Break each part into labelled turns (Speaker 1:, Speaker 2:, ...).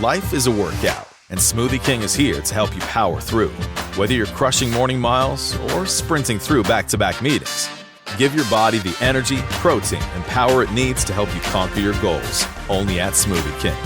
Speaker 1: Life is a workout, and Smoothie King is here to help you power through. Whether you're crushing morning miles or sprinting through back-to-back meetings, give your body the energy, protein, and power it needs to help you conquer your goals. Only at Smoothie King.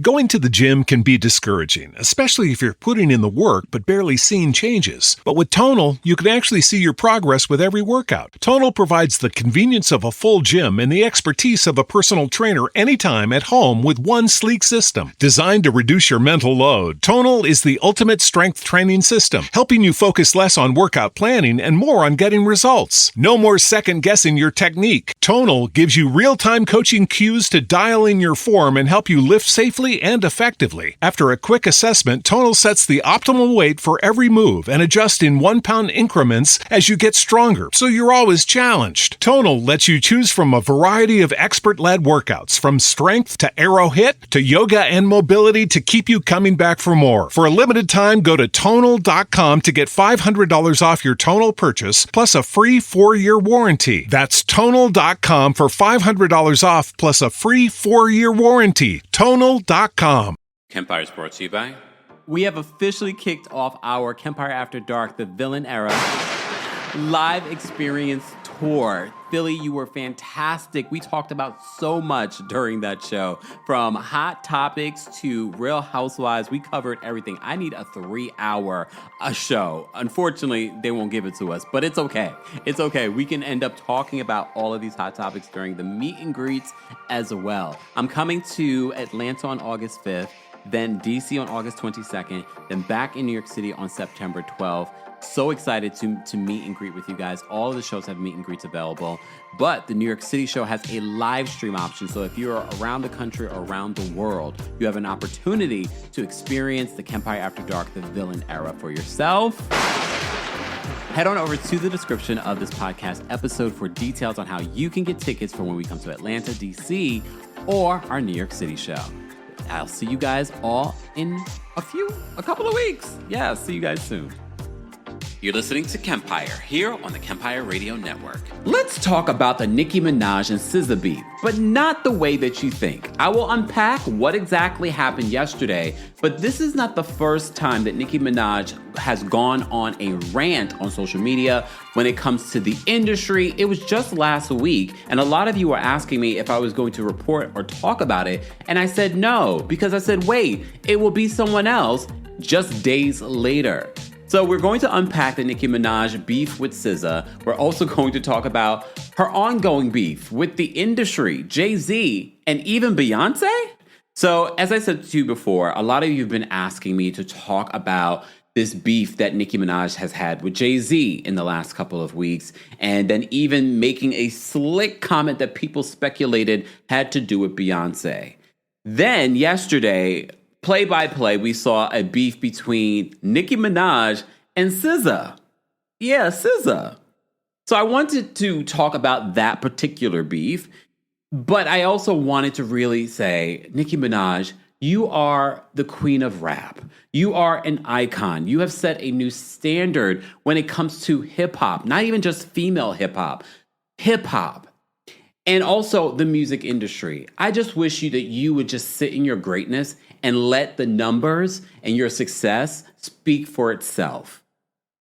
Speaker 2: Going to the gym can be discouraging, especially if you're putting in the work but barely seeing changes. But with Tonal, you can actually see your progress with every workout. Tonal provides the convenience of a full gym and the expertise of a personal trainer anytime at home with one sleek system. Designed to reduce your mental load, Tonal is the ultimate strength training system, helping you focus less on workout planning and more on getting results. No more second-guessing your technique. Tonal gives you real-time coaching cues to dial in your form and help you lift safely and effectively. After a quick assessment, Tonal sets the optimal weight for every move and adjusts in 1 pound increments as you get stronger, so you're always challenged. Tonal lets you choose from a variety of expert-led workouts, from strength to aero hit to yoga and mobility to keep you coming back for more. For a limited time, go to Tonal.com to get $500 off your Tonal purchase, plus a free 4-year warranty. That's Tonal.com for $500 off, plus a free 4-year warranty. Tonal.com.
Speaker 3: Kempire is brought to you by...
Speaker 4: We have officially kicked off our Kempire After Dark, the Villain Era live experience tour. Philly, you were fantastic. We talked about so much during that show. From hot topics to Real Housewives, we covered everything. I need a 3-hour show. Unfortunately, they won't give it to us, but it's okay. It's okay. We can end up talking about all of these hot topics during the meet and greets as well. I'm coming to Atlanta on August 5th, then DC on August 22nd, then back in New York City on September 12th. So excited to meet and greet with you guys. All of the shows have meet and greets available, but the New York City show has a live stream option. So if you're around the country or around the world, you have an opportunity to experience the Kempire After Dark, the Villain Era for yourself. Head on over to the description of this podcast episode for details on how you can get tickets for when we come to Atlanta, DC, or our New York City show. I'll see you guys all in a couple of weeks. Yeah, see you guys soon.
Speaker 3: You're listening to Kempire here on the Kempire Radio Network.
Speaker 4: Let's talk about the Nicki Minaj and SZA beef, but not the way that you think. I will unpack what exactly happened yesterday, but this is not the first time that Nicki Minaj has gone on a rant on social media when it comes to the industry. It was just last week, and a lot of you were asking me if I was going to report or talk about it, and I said no, because I said, wait, it will be someone else just days later. So we're going to unpack the Nicki Minaj beef with SZA. We're also going to talk about her ongoing beef with the industry, Jay-Z, and even Beyonce. So as I said to you before, a lot of you have been asking me to talk about this beef that Nicki Minaj has had with Jay-Z in the last couple of weeks, and then even making a slick comment that people speculated had to do with Beyonce. Then yesterday, play-by-play, we saw a beef between Nicki Minaj and SZA. Yeah, SZA. So I wanted to talk about that particular beef, but I also wanted to really say, Nicki Minaj, you are the queen of rap. You are an icon. You have set a new standard when it comes to hip-hop, not even just female hip-hop, hip-hop. And also the music industry. I just wish you that you would just sit in your greatness and let the numbers and your success speak for itself.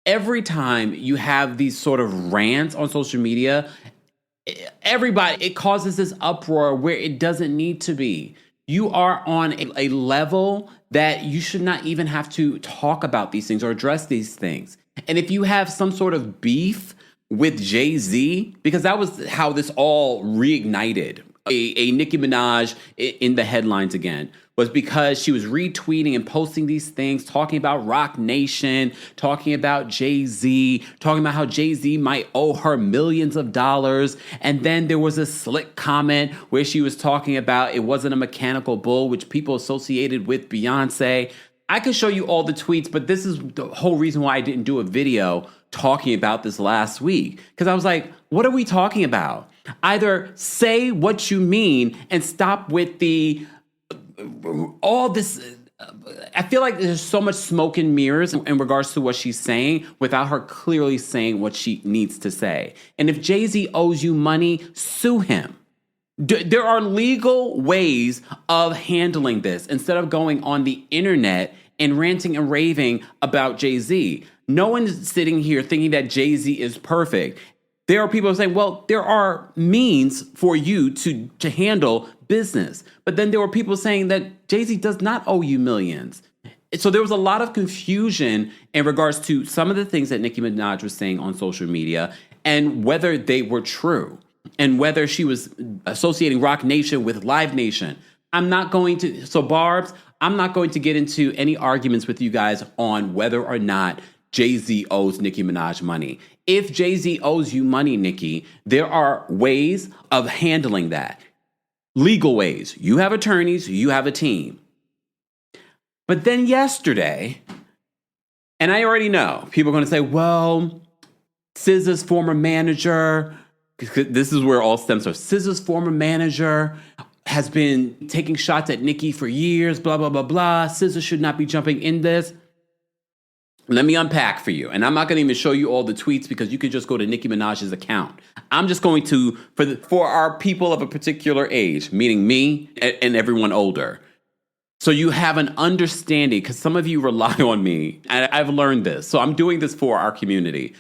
Speaker 4: Every time you have these sort of rants on social media, it causes this uproar where it doesn't need to be. You are on a level that you should not even have to talk about these things or address these things. And if you have some sort of beef with Jay-Z, because that was how this all reignited. A Nicki Minaj in the headlines again was because she was retweeting and posting these things, talking about Roc Nation, talking about Jay-Z, talking about how Jay-Z might owe her millions of dollars. And then there was a slick comment where she was talking about it wasn't a mechanical bull, which people associated with Beyonce. I could show you all the tweets, but this is the whole reason why I didn't do a video talking about this last week. Because I was like, what are we talking about? Either say what you mean and stop with all this. I feel like there's so much smoke and mirrors in regards to what she's saying without her clearly saying what she needs to say. And if Jay-Z owes you money, sue him. There are legal ways of handling this instead of going on the internet and ranting and raving about Jay-Z. No one's sitting here thinking that Jay-Z is perfect. There are people saying, well, there are means for you to handle business. But then there were people saying that Jay-Z does not owe you millions. So there was a lot of confusion in regards to some of the things that Nicki Minaj was saying on social media and whether they were true and whether she was associating Roc Nation with Live Nation. Barbs, I'm not going to get into any arguments with you guys on whether or not Jay-Z owes Nicki Minaj money. If Jay-Z owes you money, Nicki, there are ways of handling that. Legal ways. You have attorneys, you have a team. But then yesterday, and I already know, people are going to say, well, SZA's former manager, this is where all stems from. SZA's former manager has been taking shots at Nicki for years, blah, blah, blah, blah. SZA should not be jumping in this. Let me unpack for you. And I'm not going to even show you all the tweets because you can just go to Nicki Minaj's account. I'm just going to, for our people of a particular age, meaning me and everyone older. So you have an understanding, because some of you rely on me, and I've learned this. So I'm doing this for our community,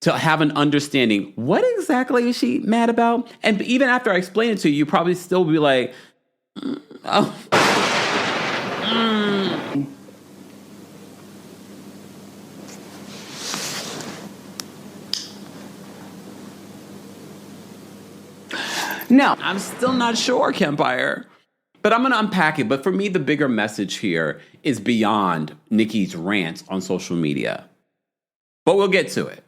Speaker 4: to have an understanding, what exactly is she mad about? And even after I explain it to you, you probably still be like, No, I'm still not sure, Kempire. But I'm going to unpack it. But for me, the bigger message here is beyond Nicki's rants on social media. But we'll get to it.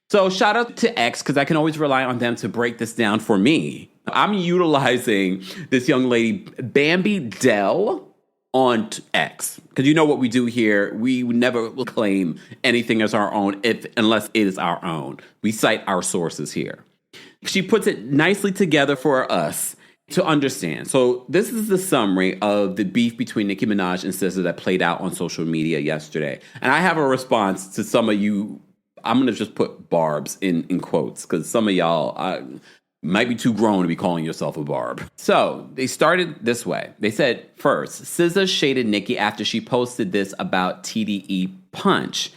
Speaker 4: So shout out to X, because I can always rely on them to break this down for me. I'm utilizing this young lady, Bambi Dell, on X. Because you know what we do here. We never will claim anything as our own unless it is our own. We cite our sources here. She puts it nicely together for us to understand. So this is the summary of the beef between Nicki Minaj and SZA that played out on social media yesterday. And I have a response to some of you. I'm going to just put barbs in quotes because some of y'all might be too grown to be calling yourself a barb. So they started this way. They said, first, SZA shaded Nicki after she posted this about TDE Punch.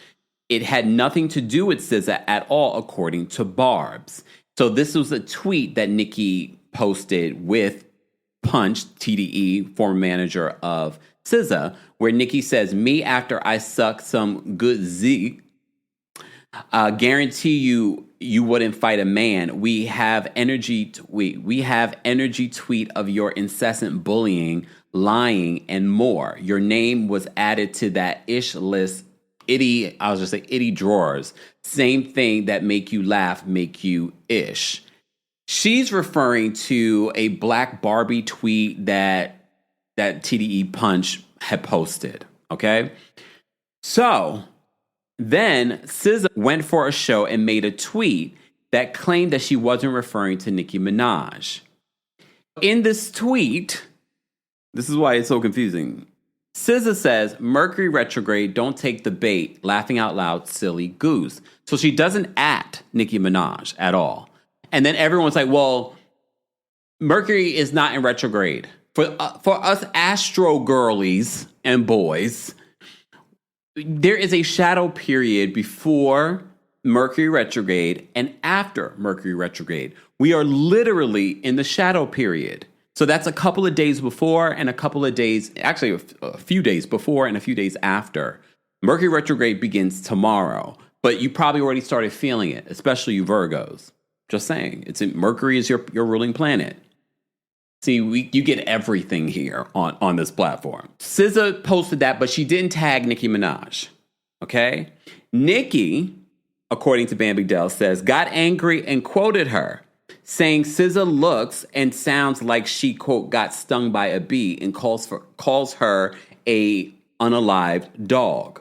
Speaker 4: It had nothing to do with SZA at all, according to Barbs. So this was a tweet that Nicki posted with Punch, TDE, former manager of SZA, where Nicki says, me after I suck some good Z, guarantee you wouldn't fight a man. We have energy tweet of your incessant bullying, lying, and more. Your name was added to that ish list. Itty drawers. Same thing that make you laugh, make you ish. She's referring to a Black Barbie tweet that TDE Punch had posted. Okay. So then SZA went for a show and made a tweet that claimed that she wasn't referring to Nicki Minaj. In this tweet, this is why it's so confusing. SZA says, Mercury retrograde, don't take the bait, laughing out loud, silly goose. So she doesn't at Nicki Minaj at all. And then everyone's like, well, Mercury is not in retrograde. For us Astro girlies and boys, there is a shadow period before Mercury retrograde and after Mercury retrograde. We are literally in the shadow period. So that's a couple of days before and a couple of days, actually a few days before and a few days after. Mercury retrograde begins tomorrow, but you probably already started feeling it, especially you Virgos. Just saying, Mercury is your ruling planet. See, you get everything here on this platform. SZA posted that, but she didn't tag Nicki Minaj. Okay? Nicki, according to Bambi Dell, says, got angry and quoted her, saying SZA looks and sounds like she, quote, got stung by a bee and calls her a unalived dog.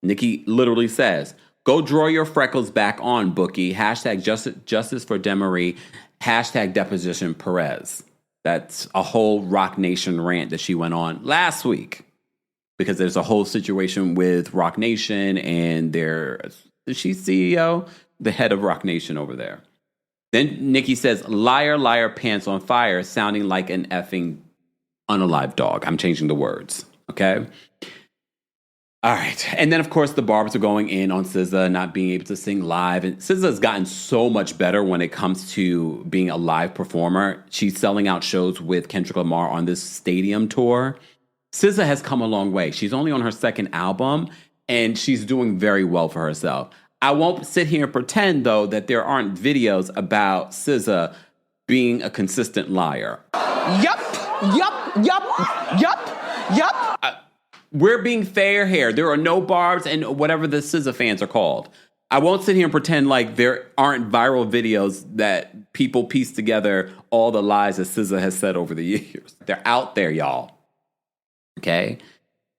Speaker 4: Nicki literally says, go draw your freckles back on, Bookie. Hashtag justice for Demery. Hashtag deposition Perez. That's a whole Roc Nation rant that she went on last week because there's a whole situation with Roc Nation and she's CEO, the head of Roc Nation over there. Then Nicki says, liar, liar, pants on fire, sounding like an effing unalive dog. I'm changing the words, okay? All right. And then, of course, the barbs are going in on SZA not being able to sing live. And SZA has gotten so much better when it comes to being a live performer. She's selling out shows with Kendrick Lamar on this stadium tour. SZA has come a long way. She's only on her second album, and she's doing very well for herself. I won't sit here and pretend, though, that there aren't videos about SZA being a consistent liar.
Speaker 5: Yup.
Speaker 4: We're being fair here. There are no barbs and whatever the SZA fans are called. I won't sit here and pretend like there aren't viral videos that people piece together all the lies that SZA has said over the years. They're out there, y'all. Okay?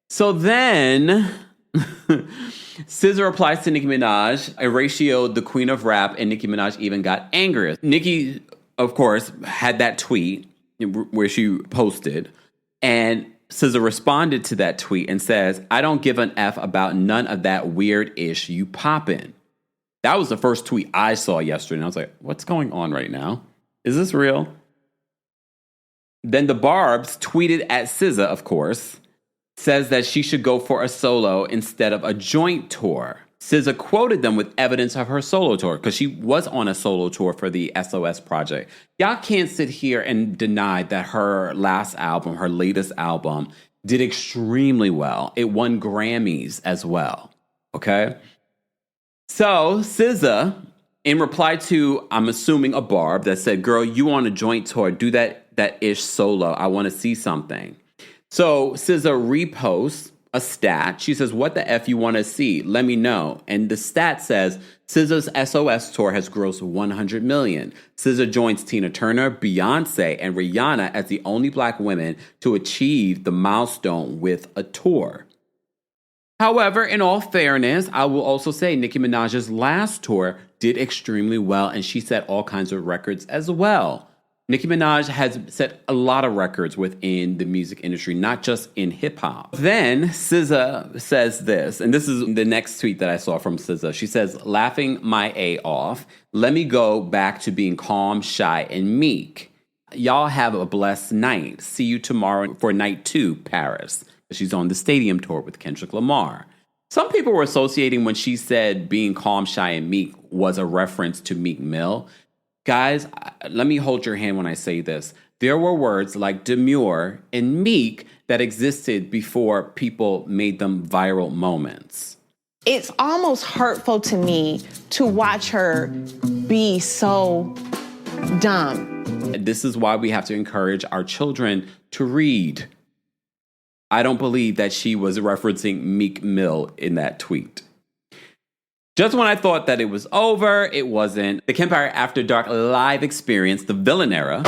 Speaker 4: So then SZA replies to Nicki Minaj, ratioed the queen of rap, and Nicki Minaj even got angrier. Nicki, of course, had that tweet where she posted, and SZA responded to that tweet and says, I don't give an F about none of that weird ish you poppin'. That was the first tweet I saw yesterday, and I was like, what's going on right now? Is this real? Then the Barbs tweeted at SZA, of course, says that she should go for a solo instead of a joint tour. SZA quoted them with evidence of her solo tour because she was on a solo tour for the SOS project. Y'all can't sit here and deny that her last album, her latest album, did extremely well. It won Grammys as well, okay? So SZA, in reply to, I'm assuming, a barb that said, girl, you on a joint tour, do that ish solo. I want to see something. So SZA reposts a stat. She says, what the F you want to see? Let me know. And the stat says, SZA's SOS tour has grossed $100 million. SZA joins Tina Turner, Beyonce, and Rihanna as the only Black women to achieve the milestone with a tour. However, in all fairness, I will also say Nicki Minaj's last tour did extremely well, and she set all kinds of records as well. Nicki Minaj has set a lot of records within the music industry, not just in hip-hop. Then SZA says this, and this is the next tweet that I saw from SZA. She says, laughing my A off, let me go back to being calm, shy, and meek. Y'all have a blessed night. See you tomorrow for night 2, Paris. She's on the stadium tour with Kendrick Lamar. Some people were associating when she said being calm, shy, and meek was a reference to Meek Mill. Guys, let me hold your hand when I say this. There were words like demure and meek that existed before people made them viral moments.
Speaker 5: It's almost hurtful to me to watch her be so dumb.
Speaker 4: This is why we have to encourage our children to read. I don't believe that she was referencing Meek Mill in that tweet. Just when I thought that it was over, it wasn't. The Kempire After Dark live experience, the Villain Era,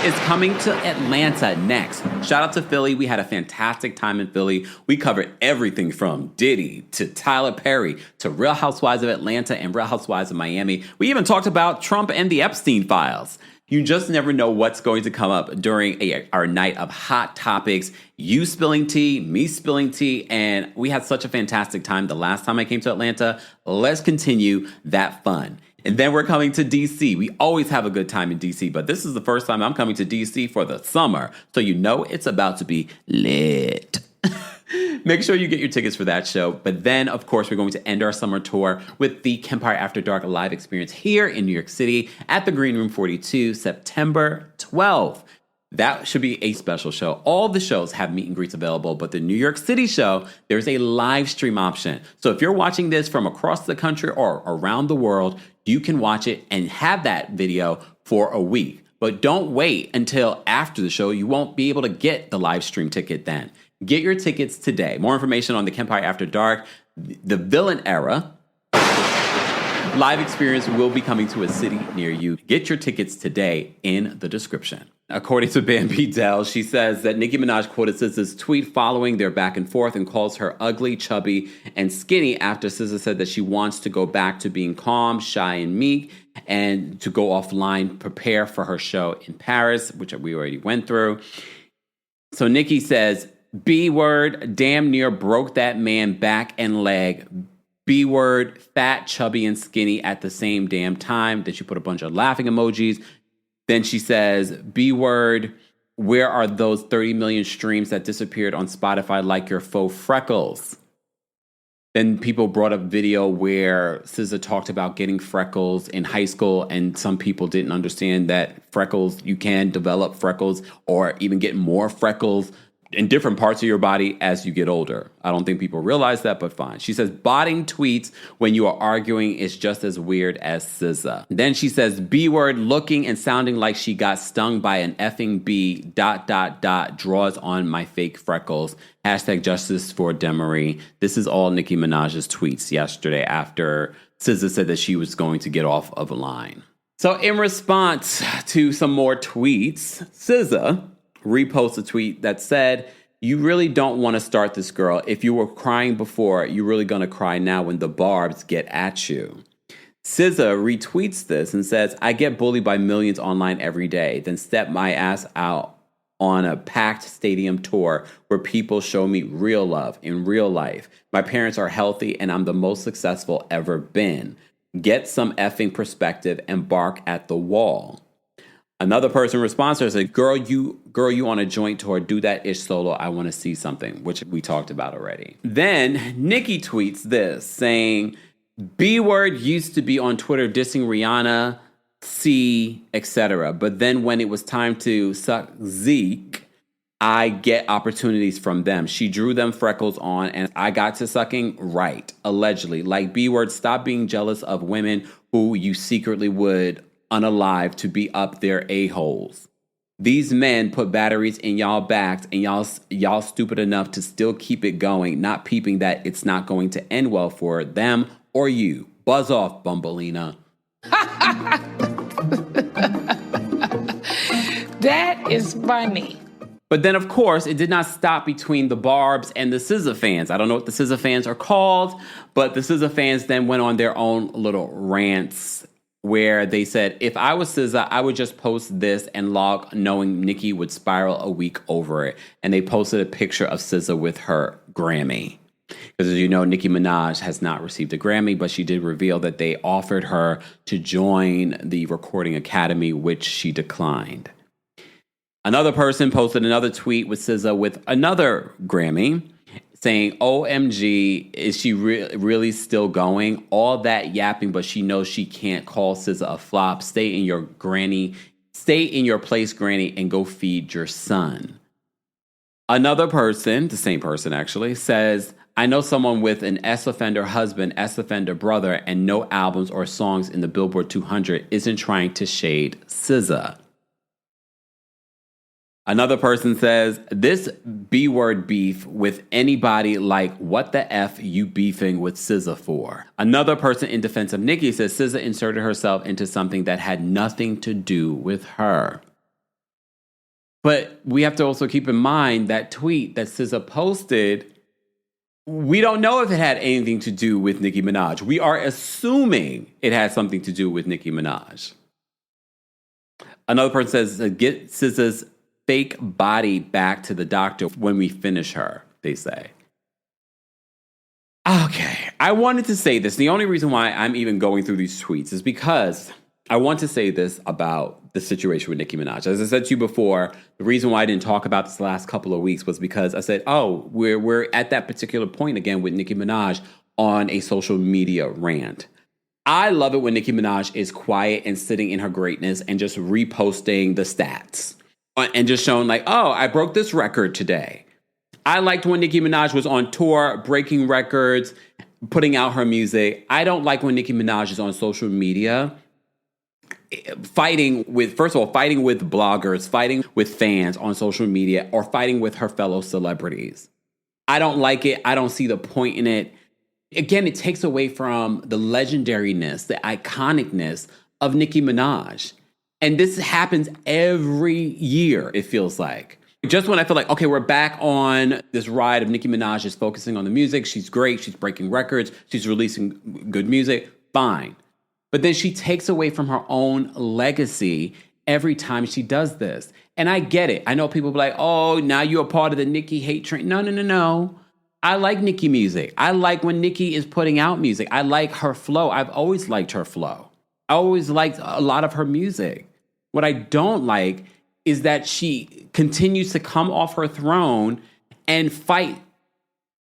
Speaker 4: is coming to Atlanta next. Shout out to Philly. We had a fantastic time in Philly. We covered everything from Diddy to Tyler Perry to Real Housewives of Atlanta and Real Housewives of Miami. We even talked about Trump and the Epstein files. You just never know what's going to come up during our night of hot topics. You spilling tea, me spilling tea, and we had such a fantastic time the last time I came to Atlanta. Let's continue that fun. And then we're coming to DC. We always have a good time in DC, but this is the first time I'm coming to DC for the summer. So you know it's about to be lit. Make sure you get your tickets for that show. But then, of course, we're going to end our summer tour with the Kempire After Dark live experience here in New York City at the Green Room 42, September 12th. That should be a special show. All the shows have meet and greets available, but the New York City show, there's a live stream option. So if you're watching this from across the country or around the world, you can watch it and have that video for a week. But don't wait until after the show. You won't be able to get the live stream ticket then. Get your tickets today. More information on the Kempire After Dark, the Villain Era live experience will be coming to a city near you. Get your tickets today in the description. According to Bambi Dell, she says that Nicki Minaj quoted SZA's tweet following their back and forth and calls her ugly, chubby, and skinny after SZA said that she wants to go back to being calm, shy, and meek and to go offline, prepare for her show in Paris, which we already went through. So Nicki says, B word, damn near broke that man back and leg. B word, fat, chubby, and skinny at the same damn time. Then she put a bunch of laughing emojis. Then she says, B word, where are those 30 million streams that disappeared on Spotify like your faux freckles? Then people brought up video where SZA talked about getting freckles in high school, and some people didn't understand that freckles, you can develop freckles or even get more freckles in different parts of your body as you get older. I don't think people realize that, but fine. She says, botting tweets when you are arguing is just as weird as SZA. Then she says, B word, looking and sounding like she got stung by an effing bee, ... draws on my fake freckles. Hashtag justice for Demery. This is all Nicki Minaj's tweets yesterday after SZA said that she was going to get off of a line. So in response to some more tweets, SZA repost a tweet that said, you really don't want to start this, girl. If you were crying before, you're really going to cry now when the barbs get at you. SZA retweets this and says, I get bullied by millions online every day, then step my ass out on a packed stadium tour where people show me real love in real life. My parents are healthy and I'm the most successful ever been. Get some effing perspective and bark at the wall. Another person responds to her said, girl, you on a joint tour, do that ish solo. I want to see something, which we talked about already. Then Nicki tweets this saying, B word used to be on Twitter dissing Rihanna, C, etc. But then when it was time to suck Zeke, I get opportunities from them. She drew them freckles on and I got to sucking right, allegedly. Like B word, stop being jealous of women who you secretly would unalive to be up their a-holes. These men put batteries in y'all backs and y'all stupid enough to still keep it going, not peeping that it's not going to end well for them or you. Buzz off, Bumbleina.
Speaker 5: That is funny.
Speaker 4: But then, of course, it did not stop between the Barbs and the SZA fans. I don't know what the SZA fans are called, but the SZA fans then went on their own little rants where they said, if I was SZA, I would just post this and log knowing Nicki would spiral a week over it. And they posted a picture of SZA with her Grammy. Because as you know, Nicki Minaj has not received a Grammy, but she did reveal that they offered her to join the Recording Academy, which she declined. Another person posted another tweet with SZA with another Grammy saying, OMG, is she really still going? All that yapping, but she knows she can't call SZA a flop. Stay in your place, granny, and go feed your son. Another person, the same person actually, says, I know someone with an S-offender husband, S-offender brother, and no albums or songs in the Billboard 200 isn't trying to shade SZA. Another person says, this B-word beef with anybody, like, what the F you beefing with SZA for? Another person in defense of Nicki says SZA inserted herself into something that had nothing to do with her. But we have to also keep in mind that tweet that SZA posted, we don't know if it had anything to do with Nicki Minaj. We are assuming it had something to do with Nicki Minaj. Another person says, get SZA's fake body back to the doctor when we finish her, they say. Okay, I wanted to say this. The only reason why I'm even going through these tweets is because I want to say this about the situation with Nicki Minaj. As I said to you before, the reason why I didn't talk about this the last couple of weeks was because I said, oh, we're at that particular point again with Nicki Minaj on a social media rant. I love it when Nicki Minaj is quiet and sitting in her greatness and just reposting the stats. And just showing like, oh, I broke this record today. I liked when Nicki Minaj was on tour, breaking records, putting out her music. I don't like when Nicki Minaj is on social media, fighting with bloggers, fighting with fans on social media, or fighting with her fellow celebrities. I don't like it. I don't see the point in it. Again, it takes away from the legendariness, the iconicness of Nicki Minaj. And this happens every year, it feels like. Just when I feel like, okay, we're back on this ride of Nicki Minaj is focusing on the music. She's great. She's breaking records. She's releasing good music. Fine. But then she takes away from her own legacy every time she does this. And I get it. I know people be like, oh, now you're a part of the Nicki hate train. No. I like Nicki music. I like when Nicki is putting out music. I like her flow. I've always liked her flow. I always liked a lot of her music. What I don't like is that she continues to come off her throne and fight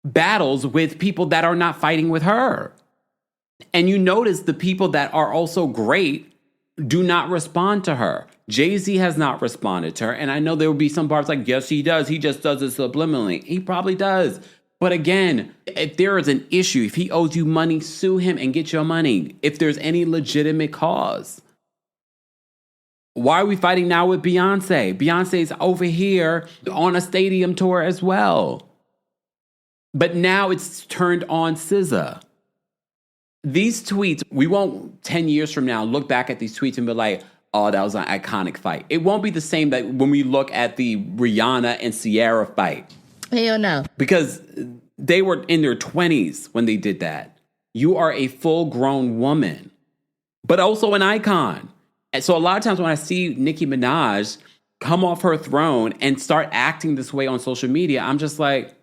Speaker 4: battles with people that are not fighting with her. And you notice the people that are also great do not respond to her. Jay-Z has not responded to her. And I know there will be some parts like, yes, he does. He just does it subliminally. He probably does. But again, if there is an issue, if he owes you money, sue him and get your money. If there's any legitimate cause. Why are we fighting now with Beyonce? Beyonce's over here on a stadium tour as well. But now it's turned on SZA. These tweets, we won't 10 years from now look back at these tweets and be like, oh, that was an iconic fight. It won't be the same that when we look at the Rihanna and Ciara fight.
Speaker 6: Hell no.
Speaker 4: Because they were in their 20s when they did that. You are a full-grown woman, but also an icon. And so a lot of times when I see Nicki Minaj come off her throne and start acting this way on social media, I'm just like,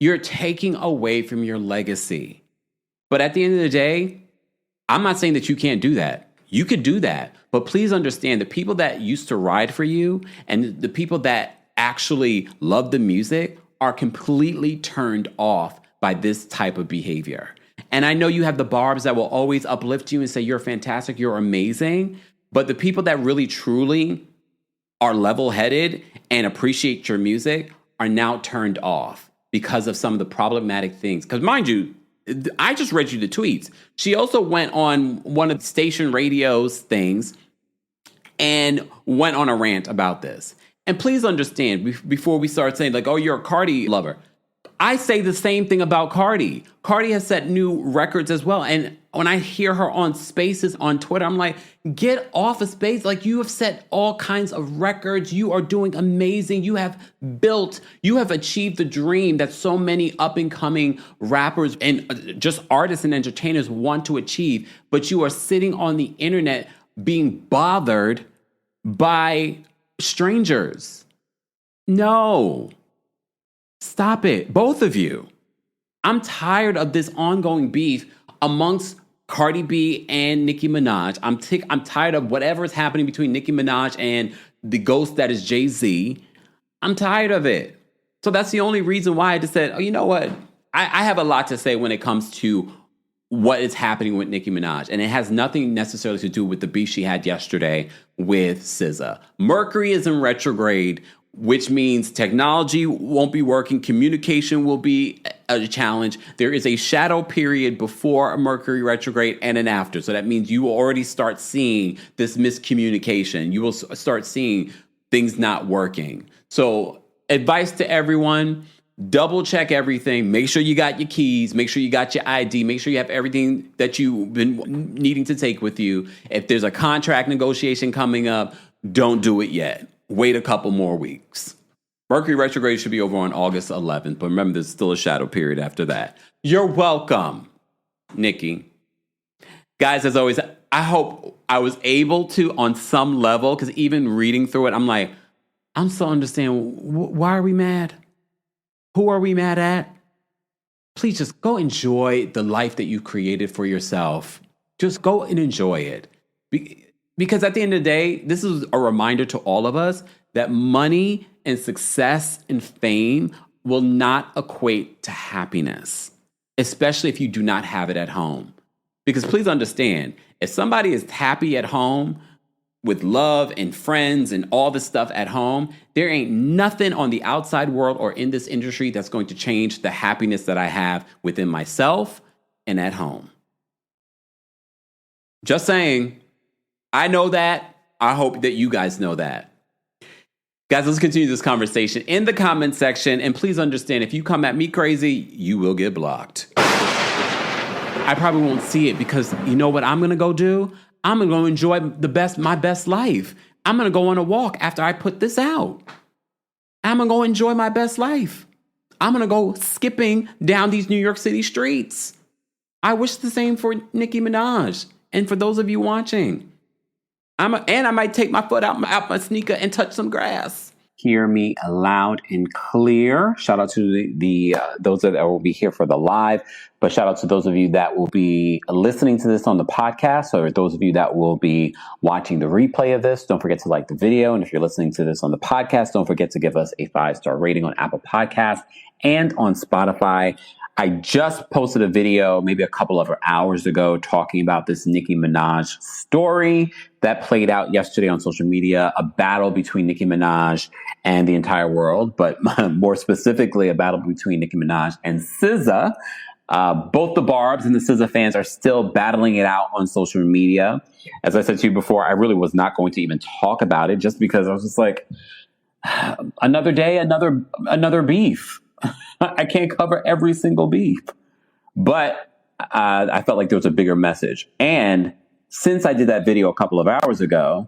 Speaker 4: you're taking away from your legacy. But at the end of the day, I'm not saying that you can't do that. You could do that. But please understand the people that used to ride for you and the people that actually love the music are completely turned off by this type of behavior. And I know you have the barbs that will always uplift you and say, you're fantastic, you're amazing. But the people that really, truly are level-headed and appreciate your music are now turned off because of some of the problematic things. Because mind you, I just read you the tweets. She also went on one of the station radio's things and went on a rant about this. And please understand, before we start saying like, oh, you're a Cardi lover, I say the same thing about Cardi. Cardi has set new records as well. And when I hear her on Spaces on Twitter, I'm like, get off of Space. Like, you have set all kinds of records. You are doing amazing. You have achieved the dream that so many up and coming rappers and just artists and entertainers want to achieve. But you are sitting on the internet being bothered by strangers. No. Stop it. Both of you. I'm tired of this ongoing beef amongst Cardi B and Nicki Minaj. I'm tired of whatever is happening between Nicki Minaj and the ghost that is Jay-Z. I'm tired of it. So that's the only reason why I just said, oh, you know what? I have a lot to say when it comes to what is happening with Nicki Minaj. And it has nothing necessarily to do with the beef she had yesterday with SZA. Mercury is in retrograde, which means technology won't be working. Communication will be a challenge. There is a shadow period before a Mercury retrograde and an after. So that means you will already start seeing this miscommunication. You will start seeing things not working. So advice to everyone, double check everything. Make sure you got your keys. Make sure you got your ID. Make sure you have everything that you've been needing to take with you. If there's a contract negotiation coming up, don't do it yet. Wait a couple more weeks. Mercury retrograde should be over on August 11th, but remember, there's still a shadow period after that. You're welcome, Nicki. Guys, as always, I hope I was able to, on some level, because even reading through it, I'm like, I'm still understanding, why are we mad? Who are we mad at? Please just go enjoy the life that you've created for yourself. Just go and enjoy it. Because at the end of the day, this is a reminder to all of us that money and success and fame will not equate to happiness, especially if you do not have it at home. Because please understand, if somebody is happy at home with love and friends and all this stuff at home, there ain't nothing on the outside world or in this industry that's going to change the happiness that I have within myself and at home. Just saying. I know that. I hope that you guys know that. Guys, let's continue this conversation in the comment section. And please understand, if you come at me crazy, you will get blocked. I probably won't see it because you know what I'm going to go do? I'm going to go enjoy my best life. I'm going to go on a walk after I put this out. I'm going to go enjoy my best life. I'm going to go skipping down these New York City streets. I wish the same for Nicki Minaj and for those of you watching. And I might take my foot out my sneaker and touch some grass. hear me loud and clear. Shout out to the those that will be here for the live, but shout out to those of you that will be listening to this on the podcast, or those of you that will be watching the replay of this. Don't forget to like the video. And if you're listening to this on the podcast, don't forget to give us a 5-star rating on Apple Podcasts and on Spotify. I just posted a video maybe a couple of hours ago talking about this Nicki Minaj story that played out yesterday on social media, a battle between Nicki Minaj and the entire world, but more specifically, a battle between Nicki Minaj and SZA. Both the Barbs and the SZA fans are still battling it out on social media. As I said to you before, I really was not going to even talk about it just because I was just like, another day, another beef. I can't cover every single beef, but I felt like there was a bigger message. And since I did that video a couple of hours ago,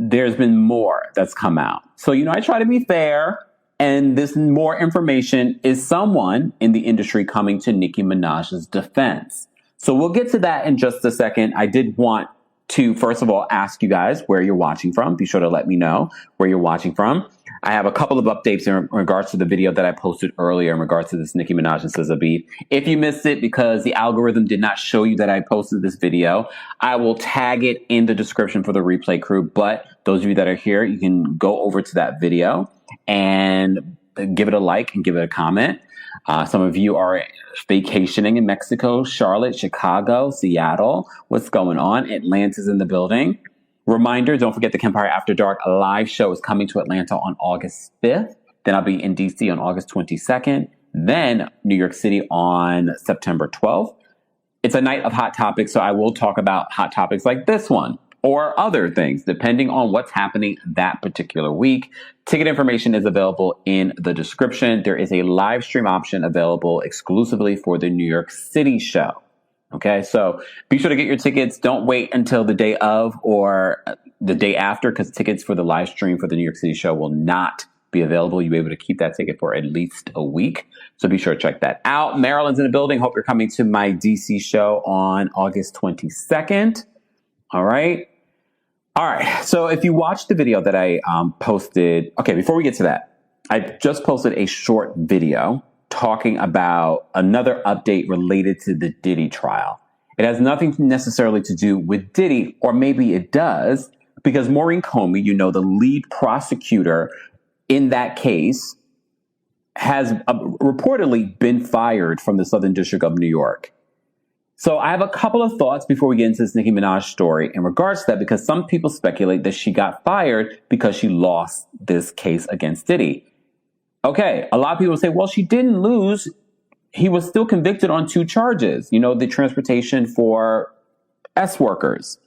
Speaker 4: there's been more that's come out. So, I try to be fair, and this more information is someone in the industry coming to Nicki Minaj's defense. So we'll get to that in just a second. I did want to, first of all, ask you guys where you're watching from. Be sure to let me know where you're watching from. I have a couple of updates in regards to the video that I posted earlier in regards to this Nicki Minaj and SZA beef. If you missed it because the algorithm did not show you that I posted this video, I will tag it in the description for the replay crew. But those of you that are here, you can go over to that video and give it a like and give it a comment. Some of you are vacationing in Mexico, Charlotte, Chicago, Seattle. What's going on? Atlanta's in the building. Reminder, don't forget the Kempire After Dark live show is coming to Atlanta on August 5th. Then I'll be in DC on August 22nd. Then New York City on September 12th. It's a night of hot topics, so I will talk about hot topics like this one or other things, depending on what's happening that particular week. Ticket information is available in the description. There is a live stream option available exclusively for the New York City show. Okay, so be sure to get your tickets. Don't wait until the day of or the day after, because tickets for the live stream for the New York City show will not be available. You'll be able to keep that ticket for at least a week. So be sure to check that out. Maryland's in the building. Hope you're coming to my DC show on August 22nd. All right. So if you watched the video that I posted, okay, before we get to that, I just posted a short video talking about another update related to the Diddy trial. It has nothing necessarily to do with Diddy, or maybe it does, because Maureen Comey, the lead prosecutor in that case, has reportedly been fired from the Southern District of New York. So I have a couple of thoughts before we get into this Nicki Minaj story in regards to that, because some people speculate that she got fired because she lost this case against Diddy. Okay, a lot of people say, well, she didn't lose. He was still convicted on 2 charges, the transportation for S workers.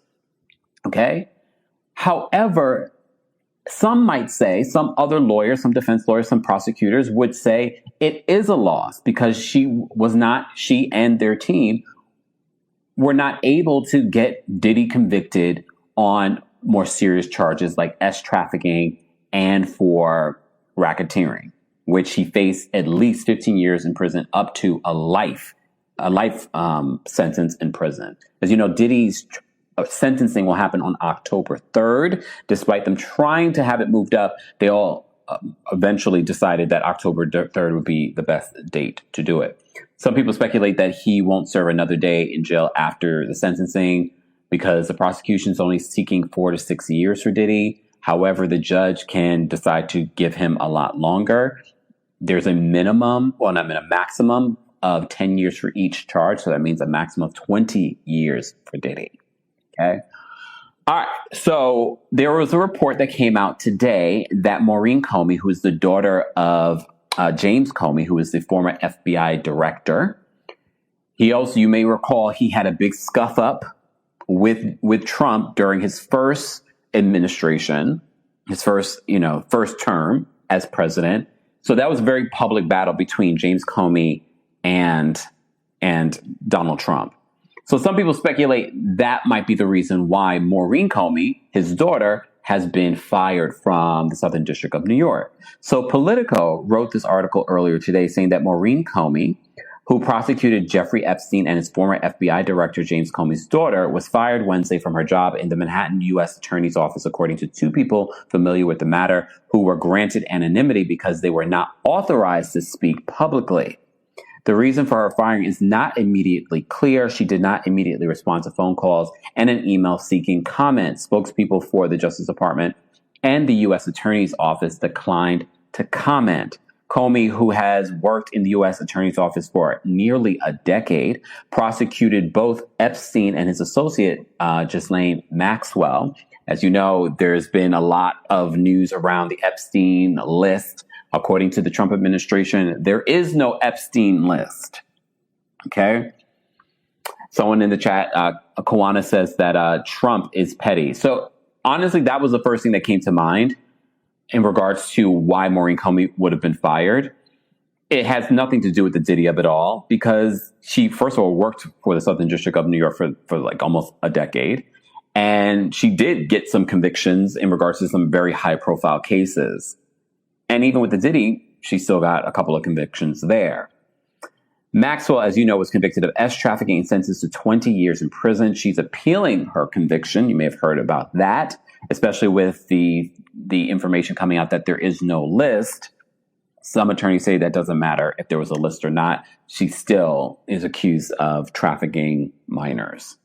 Speaker 4: Okay. However, some might say, some other lawyers, some defense lawyers, some prosecutors would say it is a loss because she and their team were not able to get Diddy convicted on more serious charges like S trafficking and for racketeering, which he faced at least 15 years in prison, up to a life sentence in prison. As you know, Diddy's sentencing will happen on October 3rd. Despite them trying to have it moved up, they all eventually decided that October 3rd would be the best date to do it. Some people speculate that he won't serve another day in jail after the sentencing because the prosecution is only seeking 4 to 6 years for Diddy. However, the judge can decide to give him a lot longer. There's a maximum of 10 years for each charge. So that means a maximum of 20 years for Diddy. Okay. All right. So there was a report that came out today that Maureen Comey, who is the daughter of James Comey, who is the former FBI director, you may recall, he had a big scuff up with Trump during his first administration, his first term as president. So that was a very public battle between James Comey and Donald Trump. So some people speculate that might be the reason why Maureen Comey, his daughter, has been fired from the Southern District of New York. So Politico wrote this article earlier today saying that Maureen Comey, who prosecuted Jeffrey Epstein and his former FBI director James Comey's daughter, was fired Wednesday from her job in the Manhattan U.S. Attorney's Office, according to two people familiar with the matter who were granted anonymity because they were not authorized to speak publicly. The reason for her firing is not immediately clear. She did not immediately respond to phone calls and an email seeking comment. Spokespeople for the Justice Department and the U.S. Attorney's Office declined to comment. Comey, who has worked in the U.S. Attorney's Office for nearly a decade, prosecuted both Epstein and his associate, Ghislaine Maxwell. As you know, there's been a lot of news around the Epstein list. According to the Trump administration, there is no Epstein list. Okay? Someone in the chat, Kawana, says that Trump is petty. So honestly, that was the first thing that came to mind in regards to why Maureen Comey would have been fired. It has nothing to do with the Diddy of it all, because she, first of all, worked for the Southern District of New York for like almost a decade. And she did get some convictions in regards to some very high profile cases. And even with the Diddy, she still got a couple of convictions there. Maxwell, as you know, was convicted of trafficking and sentenced to 20 years in prison. She's appealing her conviction. You may have heard about that, especially with the information coming out that there is no list. Some attorneys say that doesn't matter if there was a list or not. She still is accused of trafficking minors.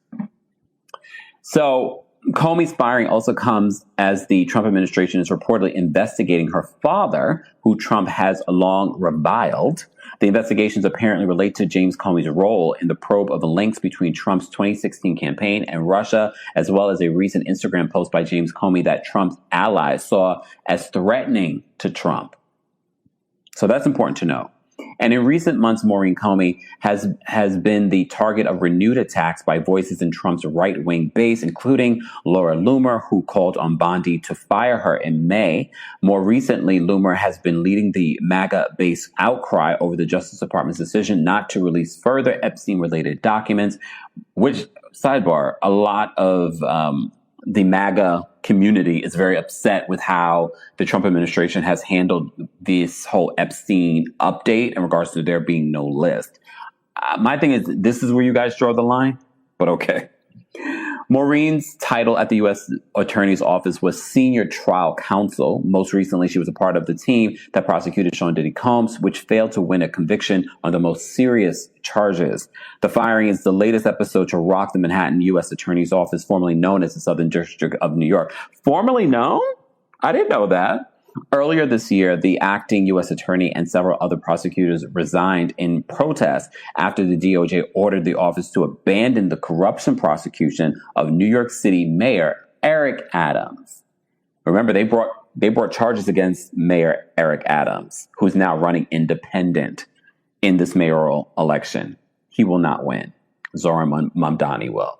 Speaker 4: So Comey's firing also comes as the Trump administration is reportedly investigating her father, who Trump has long reviled. The investigations apparently relate to James Comey's role in the probe of the links between Trump's 2016 campaign and Russia, as well as a recent Instagram post by James Comey that Trump's allies saw as threatening to Trump. So that's important to know. And in recent months, Maureen Comey has been the target of renewed attacks by voices in Trump's right-wing base, including Laura Loomer, who called on Bondi to fire her in May. More recently, Loomer has been leading the MAGA-based outcry over the Justice Department's decision not to release further Epstein-related documents, which, sidebar, a lot of the MAGA community is very upset with how the Trump administration has handled this whole Epstein update in regards to there being no list. My thing is, this is where you guys draw the line, but okay. Maureen's title at the U.S. Attorney's Office was Senior Trial Counsel. Most recently, she was a part of the team that prosecuted Sean Diddy Combs, which failed to win a conviction on the most serious charges. The firing is the latest episode to rock the Manhattan U.S. Attorney's Office, formerly known as the Southern District of New York. Formerly known? I didn't know that. Earlier this year, the acting U.S. attorney and several other prosecutors resigned in protest after the DOJ ordered the office to abandon the corruption prosecution of New York City Mayor Eric Adams. Remember, they brought charges against Mayor Eric Adams, who's now running independent in this mayoral election. He will not win. Zohran Mamdani will.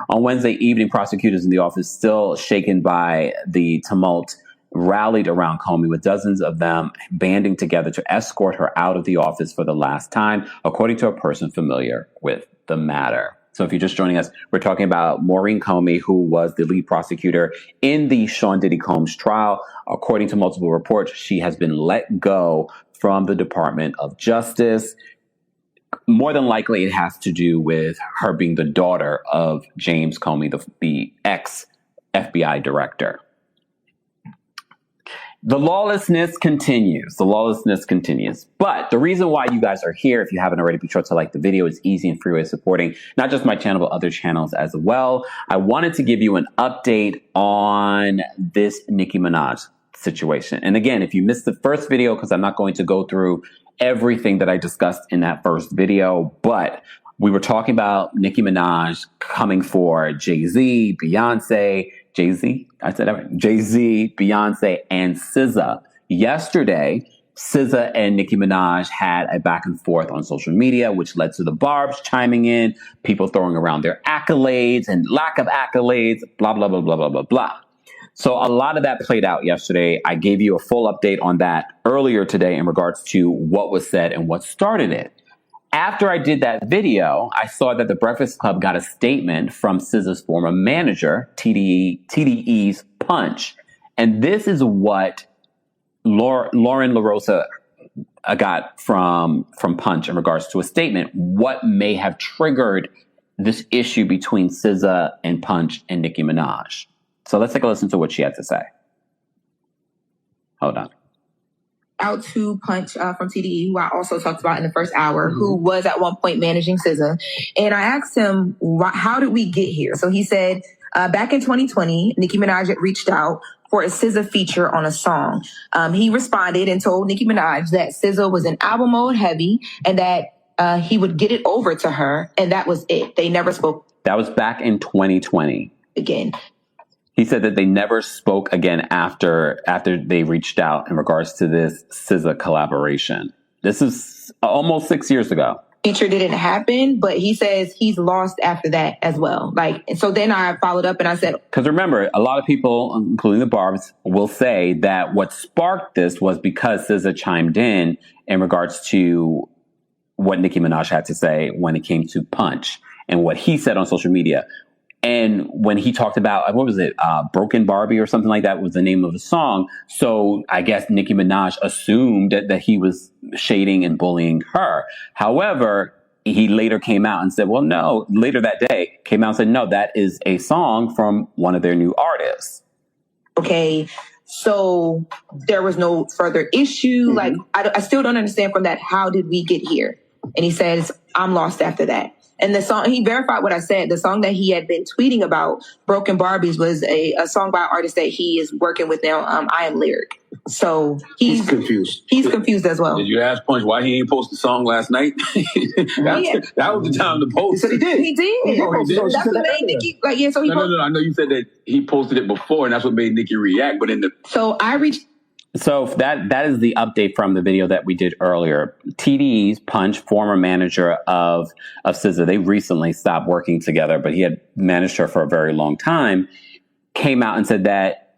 Speaker 4: On Wednesday evening, prosecutors in the office, still shaken by the tumult, rallied around Comey, with dozens of them banding together to escort her out of the office for the last time, according to a person familiar with the matter. So if you're just joining us, we're talking about Maureen Comey, who was the lead prosecutor in the Sean Diddy Combs trial. According to multiple reports, she has been let go from the Department of Justice. More than likely, it has to do with her being the daughter of James Comey, the ex-FBI director. The lawlessness continues. But the reason why you guys are here, if you haven't already, be sure to like the video. It's easy and free way of supporting not just my channel, but other channels as well. I wanted to give you an update on this Nicki Minaj situation. And again, if you missed the first video, because I'm not going to go through everything that I discussed in that first video, but we were talking about Nicki Minaj coming for Jay-Z, Beyonce, Jay-Z, Beyonce, and SZA. Yesterday, SZA and Nicki Minaj had a back and forth on social media, which led to the Barbs chiming in, people throwing around their accolades and lack of accolades, blah, blah, blah, blah, blah, blah, blah. So a lot of that played out yesterday. I gave you a full update on that earlier today in regards to what was said and what started it. After I did that video, I saw that the Breakfast Club got a statement from SZA's former manager, TDE's Punch. And this is what Lauren LaRosa got from Punch in regards to a statement. What may have triggered this issue between SZA and Punch and Nicki Minaj? So let's take a listen to what she had to say. Hold on.
Speaker 6: Out to Punch from TDE, who I also talked about in the first hour, who was at one point managing SZA. And I asked him, how did we get here? So he said, back in 2020, Nicki Minaj had reached out for a SZA feature on a song. He responded and told Nicki Minaj that SZA was in album mode heavy and that he would get it over to her. And that was it. They never spoke.
Speaker 4: That was back in 2020.
Speaker 6: Again.
Speaker 4: He said that they never spoke again after they reached out in regards to this SZA collaboration. This is almost 6 years ago.
Speaker 6: Feature didn't happen, but he says he's lost after that as well. And so then I followed up and I said,
Speaker 4: because remember, a lot of people, including the Barbs, will say that what sparked this was because SZA chimed in regards to what Nicki Minaj had to say when it came to Punch and what he said on social media. And when he talked about, what was it, Broken Barbie or something like that was the name of the song. So I guess Nicki Minaj assumed that he was shading and bullying her. However, he later came out and said, well, no, later that day came out and said, no, that is a song from one of their new artists.
Speaker 6: Okay, so there was no further issue.
Speaker 4: Mm-hmm.
Speaker 6: I still don't understand from that, how did we get here? And he says, I'm lost after that. And the song, he verified what I said. The song that he had been tweeting about, Broken Barbies, was a song by an artist that he is working with now, I Am Lyric. So he's confused. He's confused as well.
Speaker 7: Did you ask Punch why he ain't post the song last night? That was the time to post.
Speaker 6: So he did. He did.
Speaker 7: Oh, he did.
Speaker 6: That's what made Nicki, so he
Speaker 7: No. I know you said that he posted it before, and that's what made Nicki react. But
Speaker 6: so I reached.
Speaker 4: So that is the update from the video that we did earlier. TDE's Punch, former manager of SZA, they recently stopped working together, but he had managed her for a very long time, came out and said that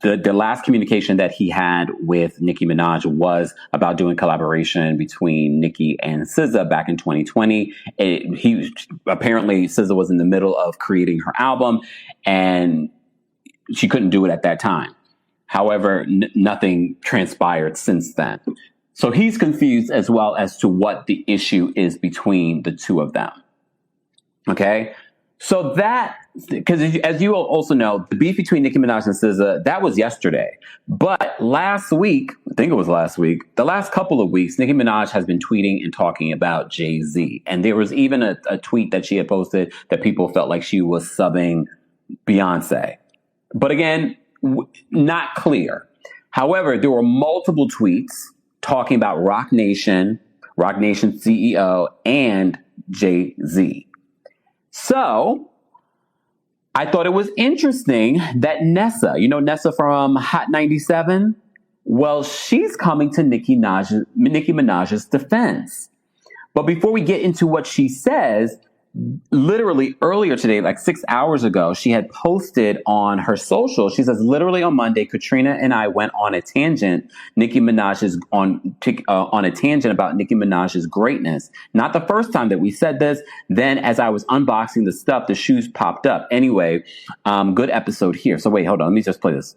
Speaker 4: the last communication that he had with Nicki Minaj was about doing collaboration between Nicki and SZA back in 2020. Apparently SZA was in the middle of creating her album and she couldn't do it at that time. However, nothing transpired since then. So he's confused as well as to what the issue is between the two of them. Okay? So that, because as you also know, the beef between Nicki Minaj and SZA, that was yesterday. But last week, I think it was last week, the last couple of weeks, Nicki Minaj has been tweeting and talking about Jay-Z. And there was even a tweet that she had posted that people felt like she was subbing Beyonce. But again, not clear. However, there were multiple tweets talking about Roc Nation, Roc Nation CEO, and Jay-Z. So I thought it was interesting that Nessa, Nessa from Hot 97? Well, she's coming to Nicki Minaj's defense. But before we get into what she says, literally earlier today, like 6 hours ago, she had posted on her social. She says, literally on Monday, Katrina and I went on a tangent. On a tangent about Nicki Minaj's greatness. Not the first time that we said this. Then, as I was unboxing the stuff, the shoes popped up. Anyway, good episode here. So wait, hold on. Let me just play this.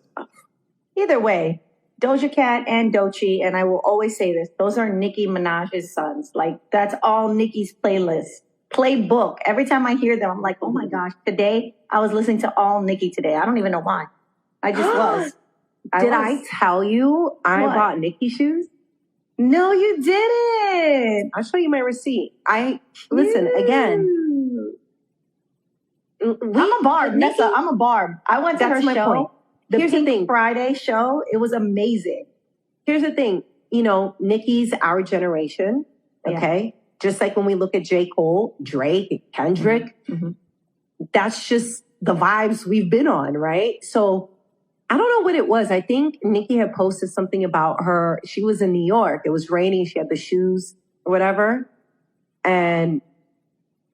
Speaker 8: Either way, Doja Cat and Doechii, and I will always say this, those are Nicki Minaj's sons. Like, that's all Nicki's playbook. Every time I hear them, I'm like, oh my gosh, today I was listening to all Nicki today. I don't even know why. I just was.
Speaker 9: Did I tell you I bought Nicki shoes?
Speaker 8: No, you didn't.
Speaker 9: I'll show you my receipt. Listen, again.
Speaker 8: I'm a barb, Nessa. I'm a barb. I went to her show. Point.
Speaker 9: Here's the thing.
Speaker 8: Friday show. It was amazing.
Speaker 9: Here's the thing. Nicki's our generation. Okay. Yeah. Just like when we look at J. Cole, Drake, Kendrick, that's just the vibes we've been on, right? So I don't know what it was. I think Nicki had posted something about her. She was in New York. It was raining. She had the shoes or whatever. And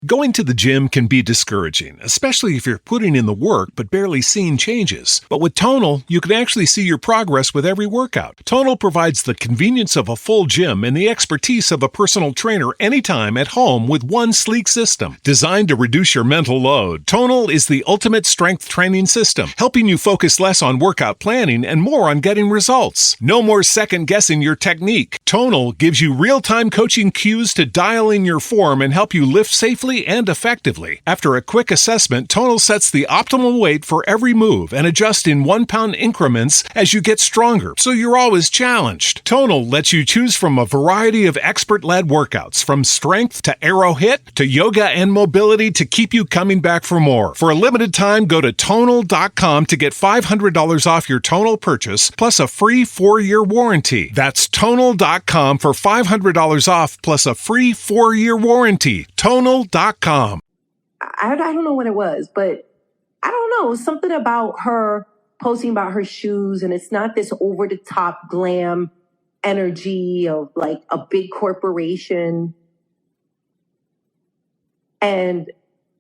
Speaker 2: Going to the gym can be discouraging, especially if you're putting in the work but barely seeing changes. But with Tonal, you can actually see your progress with every workout. Tonal provides the convenience of a full gym and the expertise of a personal trainer anytime at home with one sleek system. Designed to reduce your mental load, Tonal is the ultimate strength training system, helping you focus less on workout planning and more on getting results. No more second-guessing your technique. Tonal gives you real-time coaching cues to dial in your form and help you lift safely and effectively. After a quick assessment, Tonal sets the optimal weight for every move and adjusts in 1 pound increments as you get stronger, so you're always challenged. Tonal lets you choose from a variety of expert-led workouts, from strength to arrow hit to yoga and mobility, to keep you coming back for more. For a limited time, go to Tonal.com to get $500 off your Tonal purchase, plus a free 4-year warranty. That's Tonal.com for $500 off, plus a free 4-year warranty. Tonal.com.
Speaker 9: I don't know what it was, but I don't know. Something about her posting about her shoes, and it's not this over the top glam energy of like a big corporation. And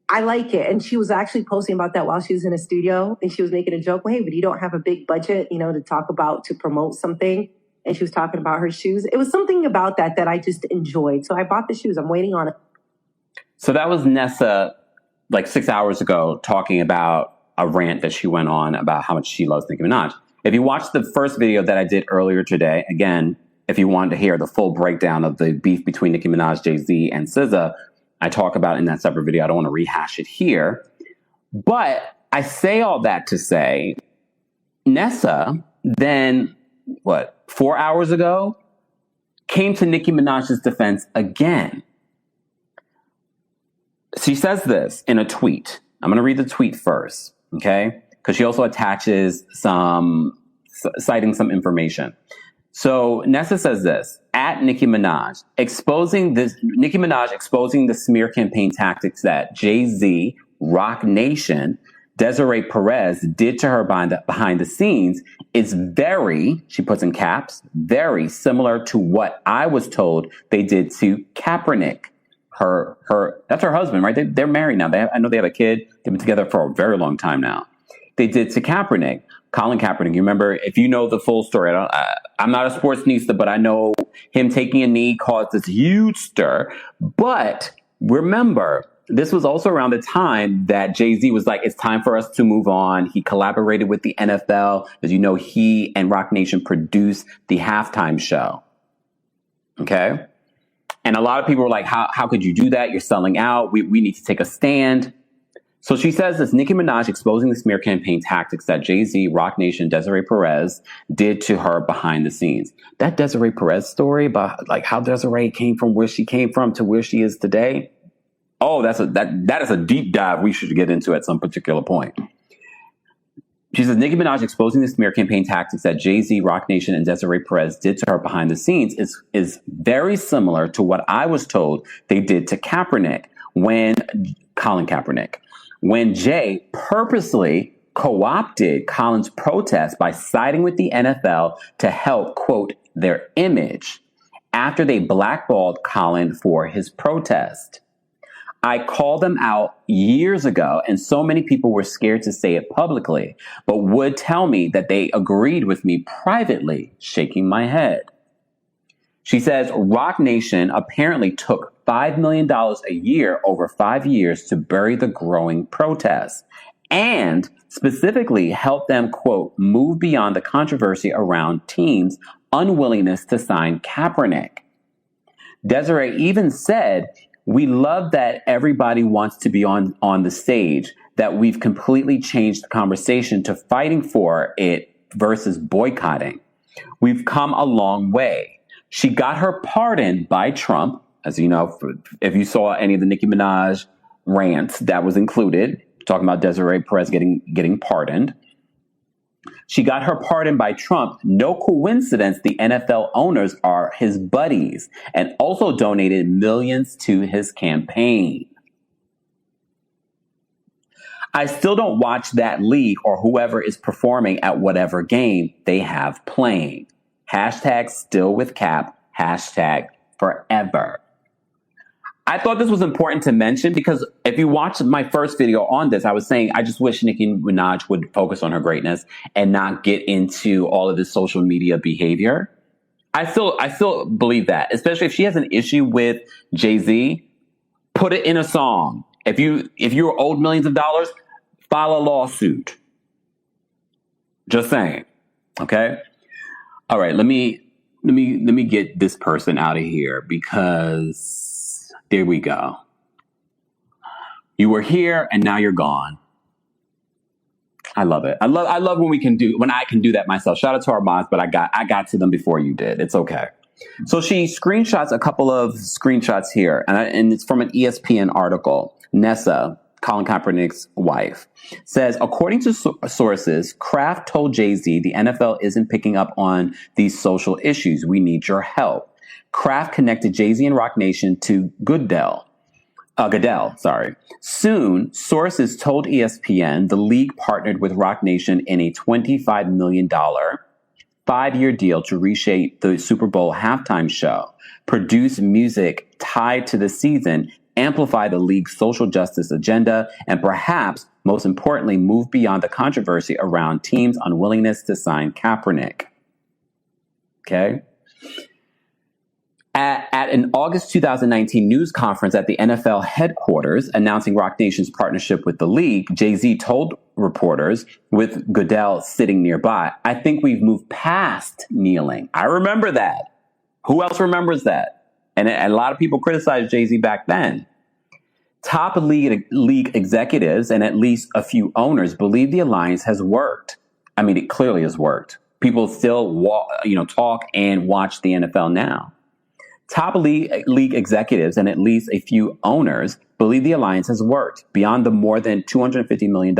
Speaker 9: I like it. And she was actually posting about that while she was in a studio, and she was making a joke. Well, hey, but you don't have a big budget, to promote something. And she was talking about her shoes. It was something about that I just enjoyed. So I bought the shoes. I'm waiting on it.
Speaker 4: So that was Nessa, like 6 hours ago, talking about a rant that she went on about how much she loves Nicki Minaj. If you watched the first video that I did earlier today, again, if you wanted to hear the full breakdown of the beef between Nicki Minaj, Jay-Z, and SZA, I talk about it in that separate video. I don't want to rehash it here. But I say all that to say, Nessa then, 4 hours ago, came to Nicki Minaj's defense again. She says this in a tweet. I'm going to read the tweet first, okay? Because she also attaches citing some information. So Nessa says this, at Nicki Minaj exposing the smear campaign tactics that Jay-Z, Roc Nation, Desiree Perez did to her behind the scenes is very, she puts in caps, very similar to what I was told they did to Kaepernick. That's her husband, right? They're married now. I know they have a kid. They've been together for a very long time now. They did to Kaepernick, Colin Kaepernick. You remember, if you know the full story, I'm not a sportsnista, but I know him taking a knee caused this huge stir. But remember, this was also around the time that Jay-Z was like, it's time for us to move on. He collaborated with the NFL. As you know, he and Roc Nation produced the halftime show. Okay? And a lot of people were like, how could you do that? You're selling out. We need to take a stand. So she says this, Nicki Minaj exposing the smear campaign tactics that Jay-Z, Roc Nation, Desiree Perez did to her behind the scenes. That Desiree Perez story about like how Desiree came from where she came from to where she is today. Oh, that is a deep dive we should get into at some particular point. She says, Nicki Minaj exposing the smear campaign tactics that Jay-Z, Roc Nation, and Desiree Perez did to her behind the scenes is very similar to what I was told they did to Kaepernick Colin Kaepernick, when Jay purposely co-opted Colin's protest by siding with the NFL to help, quote, their image after they blackballed Colin for his protest. I called them out years ago, and so many people were scared to say it publicly, but would tell me that they agreed with me privately, shaking my head. She says Roc Nation apparently took $5 million a year over 5 years to bury the growing protests and specifically help them, quote, move beyond the controversy around teams' unwillingness to sign Kaepernick. Desiree even said, we love that everybody wants to be on the stage, that we've completely changed the conversation to fighting for it versus boycotting. We've come a long way. She got her pardon by Trump. As you know, if you saw any of the Nicki Minaj rants, that was included, talking about Desiree Perez getting pardoned. She got her pardon by Trump. No coincidence the NFL owners are his buddies and also donated millions to his campaign. I still don't watch that league or whoever is performing at whatever game they have playing. Hashtag still with Cap. Hashtag forever. I thought this was important to mention because if you watch my first video on this, I was saying I just wish Nicki Minaj would focus on her greatness and not get into all of this social media behavior. I still believe that, especially if she has an issue with Jay-Z, put it in a song. If you're owed millions of dollars, file a lawsuit. Just saying. Okay? All right, let me get this person out of here because there we go. You were here and now you're gone. I love it. I love when I can do that myself. Shout out to our moms, but I got to them before you did. It's okay. So she screenshots a couple of screenshots here, and it's from an ESPN article. Nessa, Colin Kaepernick's wife, says, according to sources, Kraft told Jay-Z the NFL isn't picking up on these social issues. We need your help. Kraft connected Jay-Z and Roc Nation to Goodell. Soon, sources told ESPN the league partnered with Roc Nation in a $25 million 5-year deal to reshape the Super Bowl halftime show, produce music tied to the season, amplify the league's social justice agenda, and perhaps, most importantly, move beyond the controversy around teams' unwillingness to sign Kaepernick. Okay? At an August 2019 news conference at the NFL headquarters announcing Roc Nation's partnership with the league, Jay-Z told reporters, with Goodell sitting nearby, I think we've moved past kneeling. I remember that. Who else remembers that? And a lot of people criticized Jay-Z back then. Top league executives and at least a few owners believe the alliance has worked. I mean, it clearly has worked. People still talk and watch the NFL now. Top league executives and at least a few owners believe the alliance has worked. Beyond the more than $250 million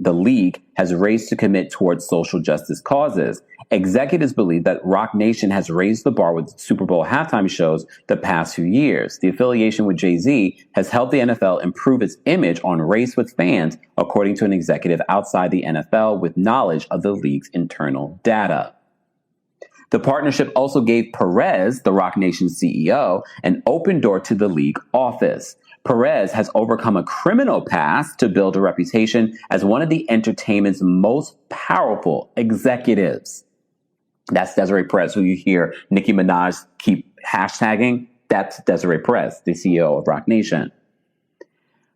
Speaker 4: the league has raised to commit towards social justice causes, executives believe that Roc Nation has raised the bar with Super Bowl halftime shows the past few years. The affiliation with Jay-Z has helped the NFL improve its image on race with fans, according to an executive outside the NFL with knowledge of the league's internal data. The partnership also gave Perez, the Roc Nation CEO, an open door to the league office. Perez has overcome a criminal past to build a reputation as one of the entertainment's most powerful executives. That's Desiree Perez, who you hear Nicki Minaj keep hashtagging. That's Desiree Perez, the CEO of Roc Nation.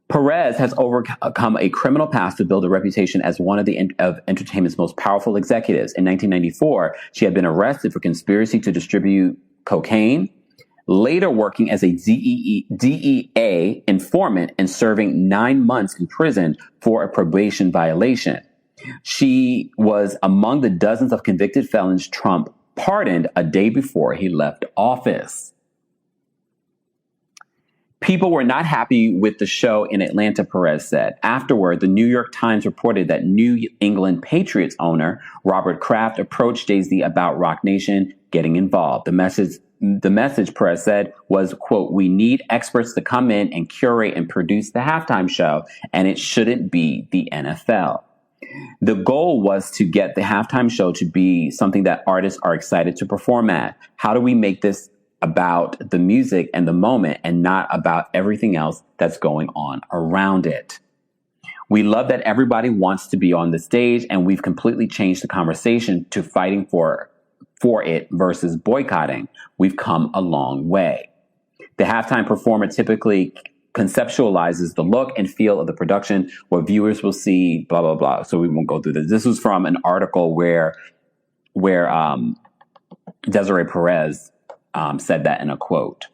Speaker 4: Perez has overcome a criminal past to build a reputation as one of entertainment's most powerful executives. In 1994, she had been arrested for conspiracy to distribute cocaine, later working as a DEA informant and serving 9 months in prison for a probation violation. She was among the dozens of convicted felons Trump pardoned a day before he left office. People were not happy with the show in Atlanta, Perez said. Afterward, the New York Times reported that New England Patriots owner Robert Kraft approached Jay-Z about Roc Nation getting involved. The message, Perez said, was, quote, we need experts to come in and curate and produce the halftime show, and it shouldn't be the NFL. The goal was to get the halftime show to be something that artists are excited to perform at. How do we make this about the music and the moment and not about everything else that's going on around it? We love that everybody wants to be on the stage, and we've completely changed the conversation to fighting for it versus boycotting. We've come a long way. The halftime performer typically conceptualizes the look and feel of the production, what viewers will see, blah, blah, blah. So we won't go through this. This was from an article where Desiree Perez said that in a quote.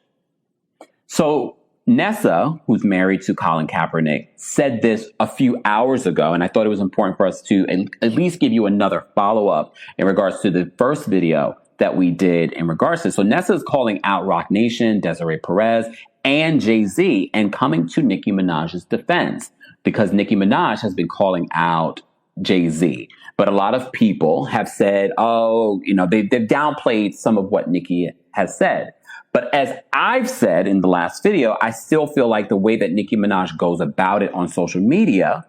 Speaker 4: So Nessa, who's married to Colin Kaepernick, said this a few hours ago, and I thought it was important for us to at least give you another follow-up in regards to the first video that we did in regards to this. So Nessa is calling out Roc Nation, Desiree Perez, and Jay-Z, and coming to Nicki Minaj's defense, because Nicki Minaj has been calling out Jay-Z. But a lot of people have said, they've downplayed some of what Nicki has said. But as I've said in the last video, I still feel like the way that Nicki Minaj goes about it on social media,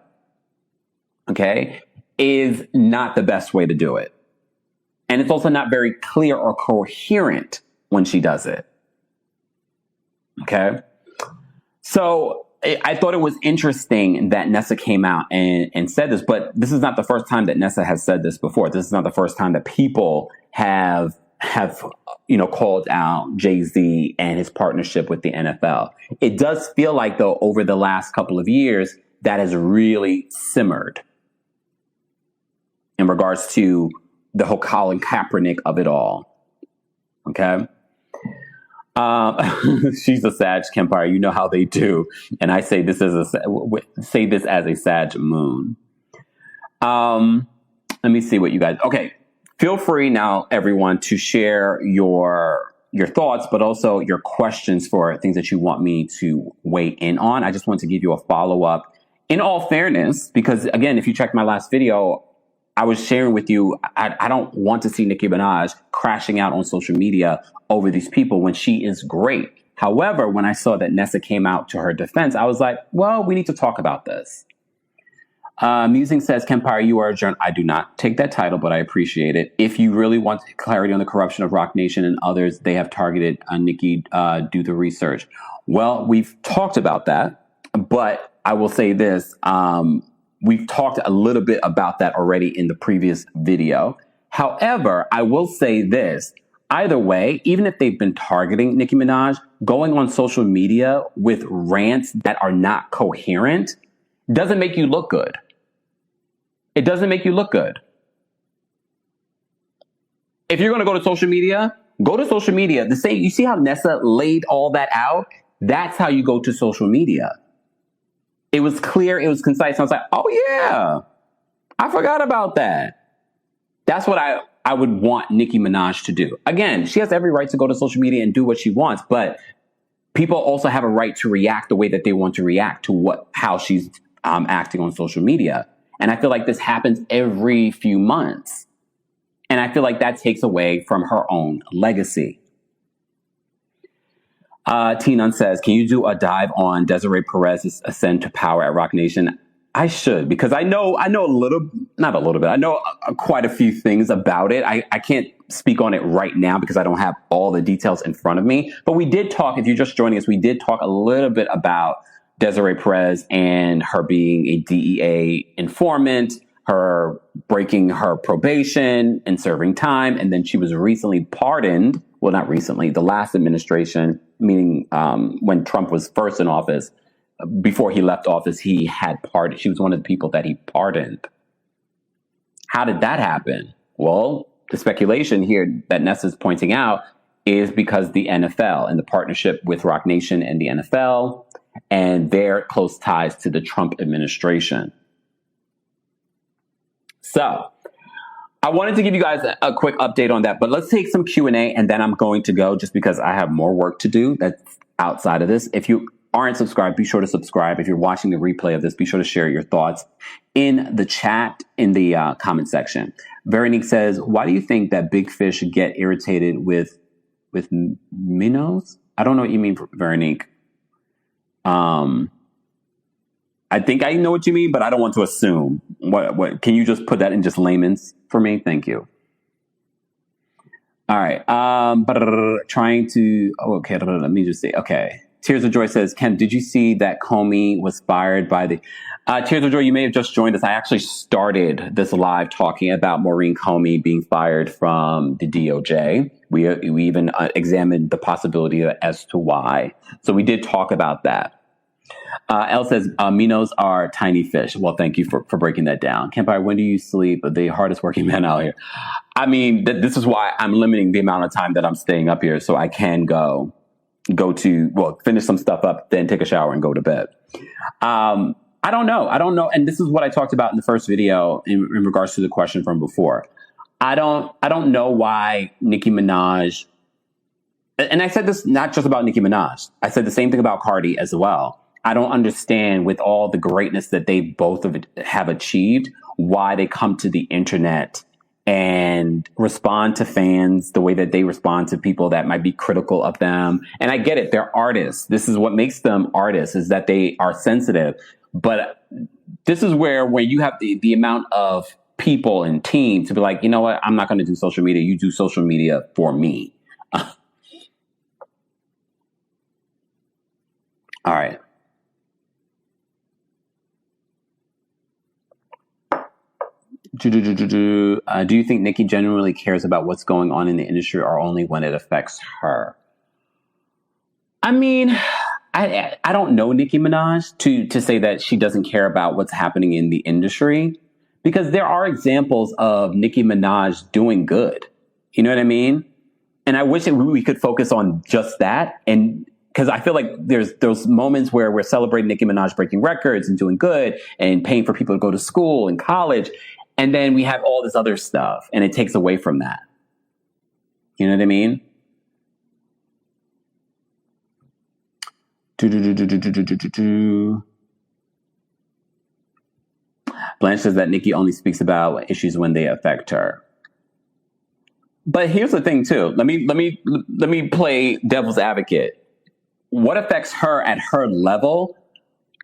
Speaker 4: okay, is not the best way to do it. And it's also not very clear or coherent when she does it. Okay? So I thought it was interesting that Nessa came out and said this, but this is not the first time that Nessa has said this before. This is not the first time that people have called out Jay-Z and his partnership with the NFL. It does feel like, though, over the last couple of years, that has really simmered in regards to the whole Colin Kaepernick of it all. Okay? She's a Sag Kempire. You know how they do. And I say this as a Sag moon. Let me see what you guys... Okay. Feel free now, everyone, to share your thoughts, but also your questions for things that you want me to weigh in on. I just want to give you a follow-up. In all fairness, because, again, if you checked my last video, I was sharing with you, I don't want to see Nicki Minaj crashing out on social media over these people when she is great. However, when I saw that Nessa came out to her defense, I was like, well, we need to talk about this. Musing says, Kempire, you are a journalist. I do not take that title, but I appreciate it. If you really want clarity on the corruption of Roc Nation and others, they have targeted Nicki, do the research. Well, we've talked about that, but I will say this. We've talked a little bit about that already in the previous video. However, I will say this. Either way, even if they've been targeting Nicki Minaj, going on social media with rants that are not coherent doesn't make you look good. It doesn't make you look good. If you're going to go to social media, go to social media. You see how Nessa laid all that out? That's how you go to social media. It was clear. It was concise. I was like, oh, yeah, I forgot about that. That's what I would want Nicki Minaj to do. Again, she has every right to go to social media and do what she wants, but people also have a right to react the way that they want to react to how she's acting on social media. And I feel like this happens every few months. And I feel like that takes away from her own legacy. T-Nun says, can you do a dive on Desiree Perez's ascent to power at Roc Nation? I should, because I know not a little bit. I know quite a few things about it. I can't speak on it right now because I don't have all the details in front of me. But we did talk, if you're just joining us, we did talk a little bit about Desiree Perez and her being a DEA informant, her breaking her probation and serving time. And then she was recently pardoned. Well, not recently, the last administration, meaning when Trump was first in office. Before he left office, he had pardoned. She was one of the people that he pardoned. How did that happen? Well, the speculation here that Nessa's pointing out is because the NFL and the partnership with Roc Nation and the NFL and their close ties to the Trump administration. So I wanted to give you guys a quick update on that, but let's take some Q&A and then I'm going to go just because I have more work to do that's outside of this. If you aren't subscribed, be sure to subscribe. If you're watching the replay of this, be sure to share your thoughts in the chat, in the comment section. Veronique says, why do you think that big fish get irritated with minnows? I don't know what you mean, Veronique. I think I know what you mean, but I don't want to assume. What can you just put that in just layman's for me? Thank you. All right. Okay, let me just see. Okay. Tears of Joy says, Ken, did you see that Comey was fired by the... Tears of Joy, you may have just joined us. I actually started this live talking about Maureen Comey being fired from the DOJ. We even examined the possibility as to why. So we did talk about that. Elle says, minnows are tiny fish. Well, thank you for breaking that down. Kempire, when do you sleep? The hardest working man out here. I mean, this is why I'm limiting the amount of time that I'm staying up here so I can go to finish some stuff up, then take a shower and go to bed. I don't know. And this is what I talked about in the first video in regards to the question from before. I don't know why Nicki Minaj, and I said this not just about Nicki Minaj. I said the same thing about Cardi as well. I don't understand, with all the greatness that they both have achieved, why they come to the internet and respond to fans the way that they respond to people that might be critical of them. And I get it. They're artists. This is what makes them artists, is that they are sensitive. But this is where you have the amount of people and team to be like, you know what? I'm not going to do social media. You do social media for me. All right. Do you think Nicki genuinely cares about what's going on in the industry or only when it affects her? I mean, I don't know Nicki Minaj to say that she doesn't care about what's happening in the industry, because there are examples of Nicki Minaj doing good. You know what I mean? And I wish that we could focus on just that. And because I feel like there's those moments where we're celebrating Nicki Minaj breaking records and doing good and paying for people to go to school and college. And then we have all this other stuff and it takes away from that. You know what I mean? Blanche says that Nicki only speaks about issues when they affect her. But here's the thing too. Let me play devil's advocate. What affects her at her level?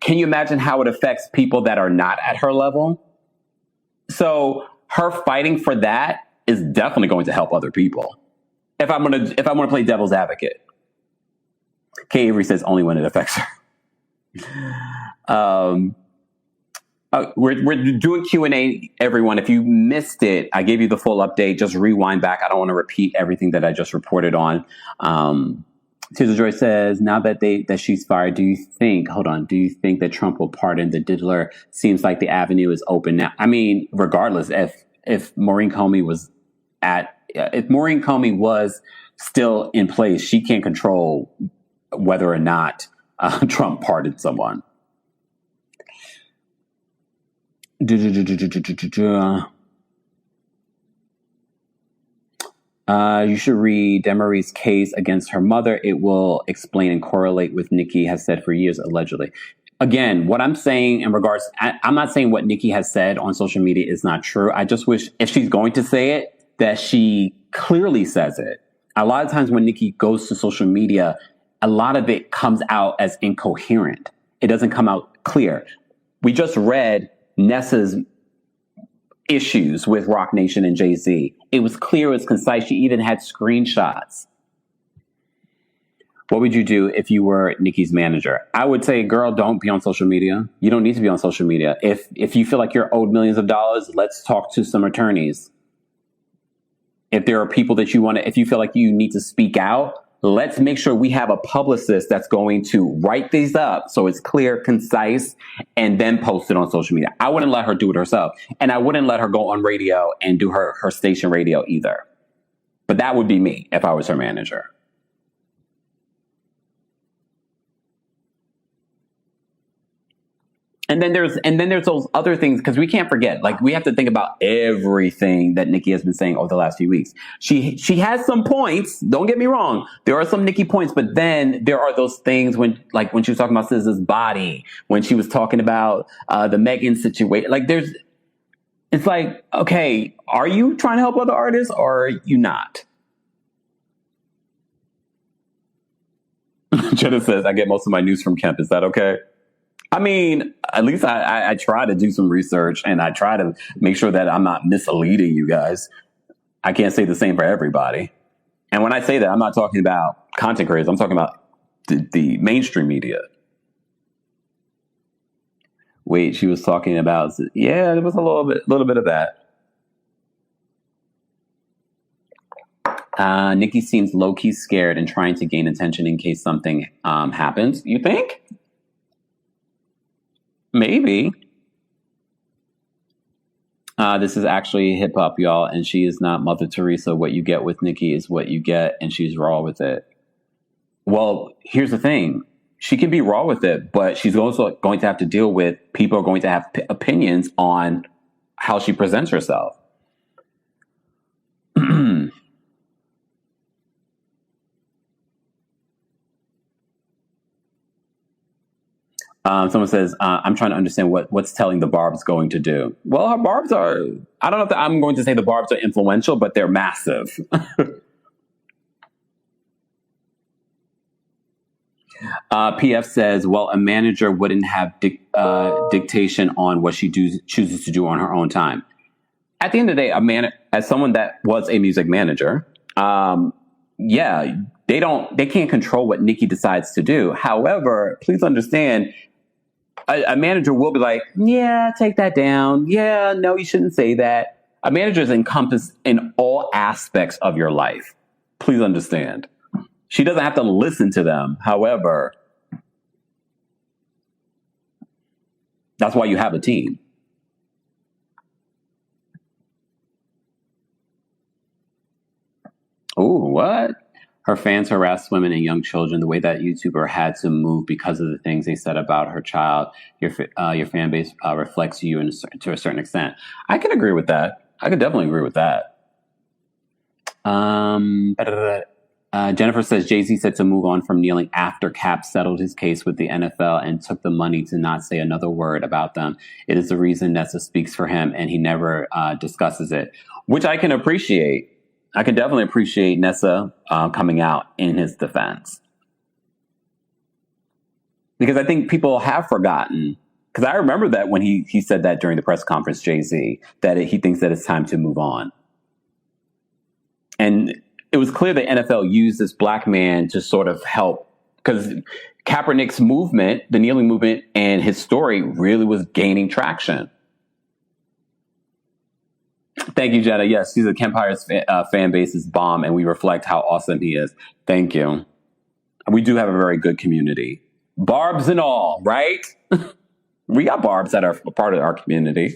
Speaker 4: Can you imagine how it affects people that are not at her level? So her fighting for that is definitely going to help other people. If I'm gonna play devil's advocate. Kay Avery says only when it affects her. We're doing Q&A, everyone. If you missed it, I gave you the full update. Just rewind back. I don't want to repeat everything that I just reported on. Tizzle Joy says, now that she's fired, do you think that Trump will pardon the diddler? Seems like the avenue is open now. I mean, regardless, if Maureen Comey was still in place, she can't control whether or not Trump pardoned someone. You should read Demarie's case against her mother. It will explain and correlate with Nicki has said for years, allegedly. Again, what I'm saying in regards, I'm not saying what Nicki has said on social media is not true. I just wish if she's going to say it, that she clearly says it. A lot of times when Nicki goes to social media, a lot of it comes out as incoherent. It doesn't come out clear. We just read Nessa's issues with Roc Nation and Jay-Z. It was clear, it was concise. She even had screenshots. What would you do if you were Nicki's manager? I would say, girl, don't be on social media. You don't need to be on social media. If you feel like you're owed millions of dollars, let's talk to some attorneys. If there are people that if you feel like you need to speak out, let's make sure we have a publicist that's going to write these up so it's clear, concise, and then post it on social media. I wouldn't let her do it herself. And I wouldn't let her go on radio and do her station radio either. But that would be me if I was her manager. And then there's those other things, because we can't forget, like, we have to think about everything that Nicki has been saying over the last few weeks. She has some points. Don't get me wrong. There are some Nicki points, but then there are those things when she was talking about SZA's body, when she was talking about the Megan situation. Like, it's like, okay, are you trying to help other artists or are you not? Jenna says, I get most of my news from Kemp. Is that okay? I mean, at least I try to do some research and I try to make sure that I'm not misleading you guys. I can't say the same for everybody. And when I say that, I'm not talking about content creators. I'm talking about the mainstream media. Wait, she was talking about, yeah, there was a little bit of that. Nicki seems low-key scared and trying to gain attention in case something happens. You think? Maybe. This is actually hip hop, y'all, and she is not Mother Teresa. What you get with Nicki is what you get, and she's raw with it. Well, here's the thing. She can be raw with it, but she's also going to have to deal with people are going to have opinions on how she presents herself. Someone says, I'm trying to understand what's telling the Barbs going to do. Well, her Barbs are, I don't know if I'm going to say the Barbs are influential, but they're massive. PF says, well, a manager wouldn't have dictation on what she chooses to do on her own time. At the end of the day, as someone that was a music manager, yeah, they can't control what Nicki decides to do. However, please understand, A manager will be like, yeah, take that down. Yeah, no, you shouldn't say that. A manager is encompassed in all aspects of your life. Please understand. She doesn't have to listen to them. However, that's why you have a team. Ooh, what? Her fans harassed women and young children the way that YouTuber had to move because of the things they said about her child. Your fan base reflects you to a certain extent. I can agree with that. I can definitely agree with that. Jennifer says Jay-Z said to move on from kneeling after Cap settled his case with the NFL and took the money to not say another word about them. It is the reason Nessa speaks for him and he never discusses it, which I can appreciate. I can definitely appreciate Nessa coming out in his defense. Because I think people have forgotten. Because I remember that when he said that during the press conference, Jay-Z, that he thinks that it's time to move on. And it was clear the NFL used this black man to sort of help. Because Kaepernick's movement, the kneeling movement, and his story really was gaining traction. Thank you, Jenna. Yes, he's a Kempire's fan base is bomb, and we reflect how awesome he is. Thank you. We do have a very good community. Barbs and all, right? We got barbs that are part of our community.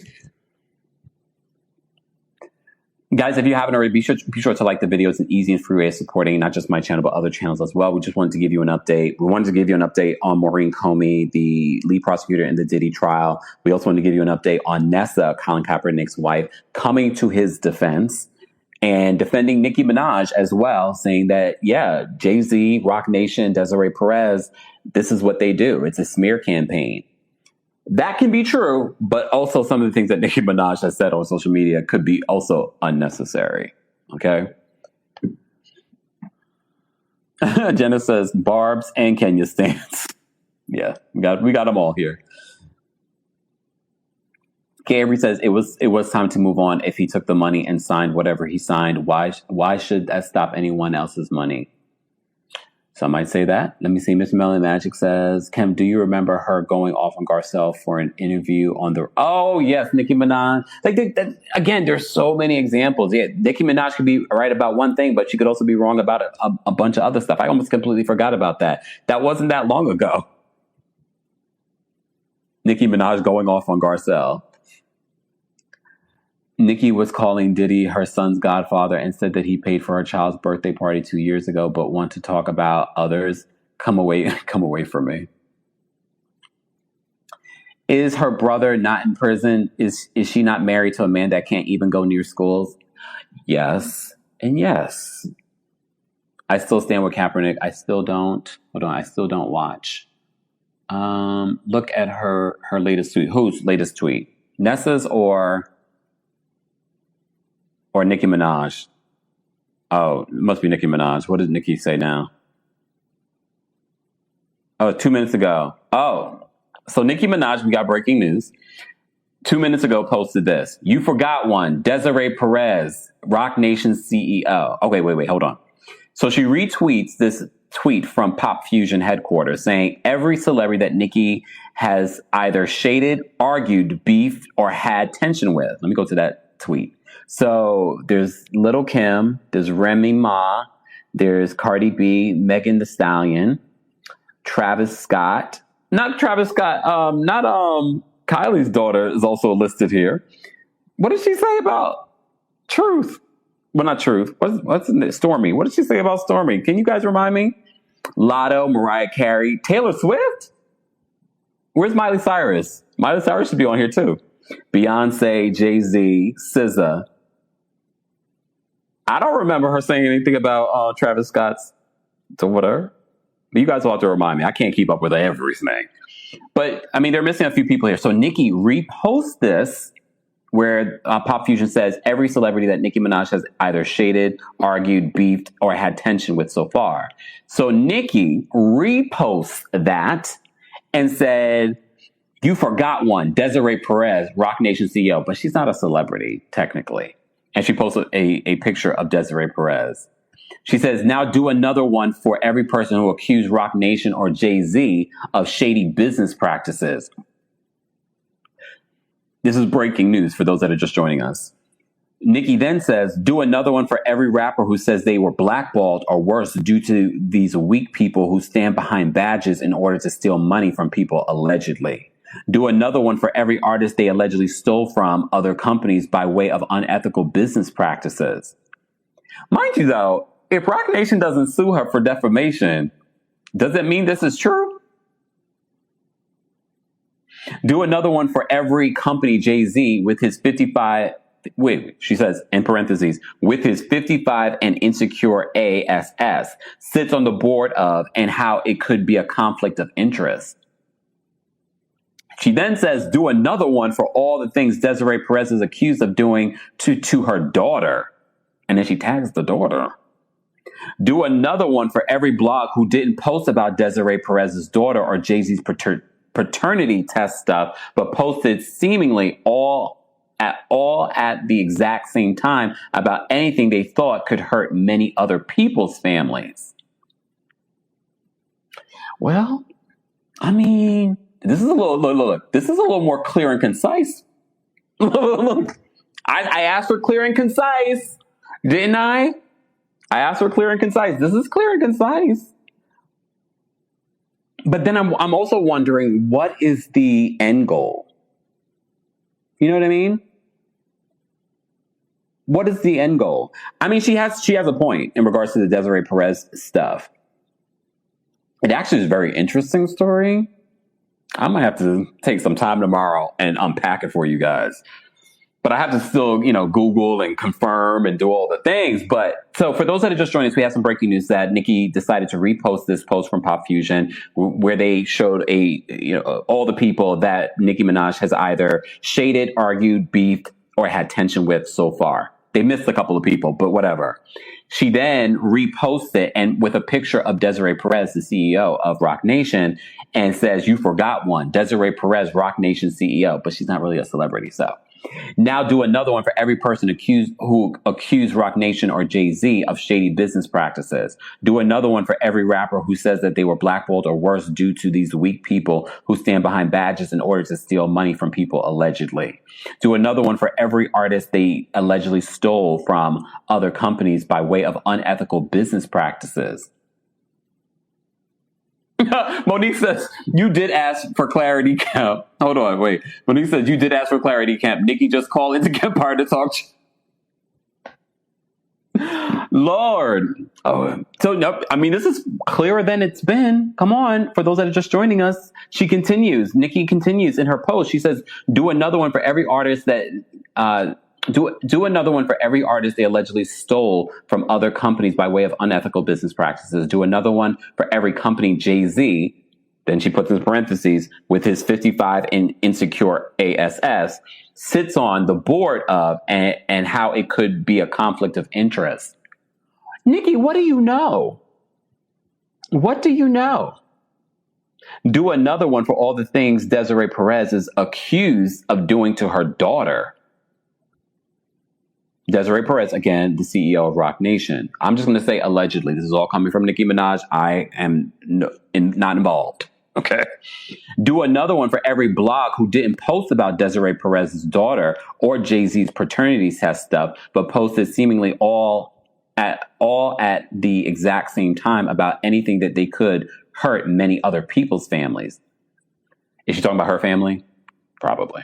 Speaker 4: Guys, if you haven't already, be sure to like the video. It's an easy and free way of supporting not just my channel, but other channels as well. We just wanted to give you an update. We wanted to give you an update on Maureen Comey, the lead prosecutor in the Diddy trial. We also wanted to give you an update on Nessa, Colin Kaepernick's wife, coming to his defense and defending Nicki Minaj as well, saying that, yeah, Jay-Z, Roc Nation, Desiree Perez, this is what they do. It's a smear campaign. That can be true, but also some of the things that Nicki Minaj has said on social media could be also unnecessary. Okay. Jenna says Barb's and Kenya stance. Yeah, we got them all here. Gary says it was time to move on. If he took the money and signed whatever he signed, why should that stop anyone else's money? Some might say that. Let me see. Miss Melon Magic says, Kim, do you remember her going off on Garcelle for an interview on the... Oh, yes, Nicki Minaj. Again, there's so many examples. Yeah, Nicki Minaj could be right about one thing, but she could also be wrong about a bunch of other stuff. I almost completely forgot about that. That wasn't that long ago. Nicki Minaj going off on Garcelle. Nicki was calling Diddy her son's godfather and said that he paid for her child's birthday party 2 years ago, but want to talk about others. Come away from me. Is her brother not in prison? Is she not married to a man that can't even go near schools? Yes. And yes. I still stand with Kaepernick. I still don't. Hold on. I still don't watch. Look at her latest tweet. Whose latest tweet? Nessa's or Nicki Minaj? Oh, it must be Nicki Minaj. What did Nicki say now? Oh, 2 minutes ago. Oh, so Nicki Minaj, we got breaking news. 2 minutes ago posted this. You forgot one. Desiree Perez, Roc Nation CEO. Okay, wait, hold on. So she retweets this tweet from Pop Fusion headquarters saying every celebrity that Nicki has either shaded, argued, beefed, or had tension with. Let me go to that tweet. So there's Little Kim, there's Remy Ma, there's Cardi B, Megan Thee Stallion, Travis Scott, not Kylie's daughter is also listed here. What did she say about Truth? Well, not Truth. What's in it? Stormy. What did she say about Stormy? Can you guys remind me? Lotto, Mariah Carey, Taylor Swift? Where's Miley Cyrus? Miley Cyrus should be on here too. Beyonce, Jay-Z, SZA. I don't remember her saying anything about Travis Scott's daughter. But you guys will have to remind me. I can't keep up with everything. But, I mean, they're missing a few people here. So Nicki reposts this where Pop Fusion says every celebrity that Nicki Minaj has either shaded, argued, beefed, or had tension with so far. So Nicki reposts that and said, you forgot one, Desiree Perez, Roc Nation CEO, but she's not a celebrity, technically. And she posted a picture of Desiree Perez. She says, now do another one for every person who accused Roc Nation or Jay-Z of shady business practices. This is breaking news for those that are just joining us. Nicki then says, do another one for every rapper who says they were blackballed or worse due to these weak people who stand behind badges in order to steal money from people, allegedly. Do another one for every artist they allegedly stole from other companies by way of unethical business practices. Mind you, though, if Roc Nation doesn't sue her for defamation, does it mean this is true? Do another one for every company Jay-Z with his 55... she says, in parentheses, with his 55 and insecure ASS, sits on the board of, and how it could be a conflict of interest. She then says, do another one for all the things Desiree Perez is accused of doing to her daughter. And then she tags the daughter. Do another one for every blog who didn't post about Desiree Perez's daughter or Jay-Z's paternity test stuff, but posted seemingly all at the exact same time about anything they thought could hurt many other people's families. Well, I mean, this is a little more clear and concise. I asked for clear and concise, didn't I? I asked for clear and concise. This is clear and concise. But then I'm also wondering, what is the end goal? You know what I mean? What is the end goal? I mean, she has a point in regards to the Desiree Perez stuff. It actually is a very interesting story. I might have to take some time tomorrow and unpack it for you guys. But I have to still, Google and confirm and do all the things. But so for those that are just joining us, we have some breaking news that Nicki decided to repost this post from Pop Fusion where they showed all the people that Nicki Minaj has either shaded, argued, beefed, or had tension with so far. They missed a couple of people, but whatever. She then reposted and with a picture of Desiree Perez, the CEO of Roc Nation, and says, you forgot one, Desiree Perez, Roc Nation CEO, but she's not really a celebrity, so. Now do another one for every person who accused Roc Nation or Jay-Z of shady business practices. Do another one for every rapper who says that they were blackballed or worse due to these weak people who stand behind badges in order to steal money from people, allegedly. Do another one for every artist they allegedly stole from other companies by way of unethical business practices. Monique says, you did ask for clarity, Camp. Hold on, wait. Monique says, you did ask for clarity, Camp. Nicki just called into Kempire to talk. Lord. Oh, so, nope. I mean, this is clearer than it's been. Come on. For those that are just joining us, Nicki continues in her post. She says, do another one for every artist that, do another one for every artist they allegedly stole from other companies by way of unethical business practices. Do another one for every company Jay-Z, then she puts in parentheses, with his 55 and insecure ASS, sits on the board of and how it could be a conflict of interest. Nicki, what do you know? What do you know? Do another one for all the things Desiree Perez is accused of doing to her daughter. Desiree Perez, again, the CEO of Roc Nation. I'm just going to say allegedly. This is all coming from Nicki Minaj. I am not involved. Okay. Do another one for every blog who didn't post about Desiree Perez's daughter or Jay-Z's paternity test stuff, but posted seemingly all at the exact same time about anything that they could hurt many other people's families. Is she talking about her family? Probably.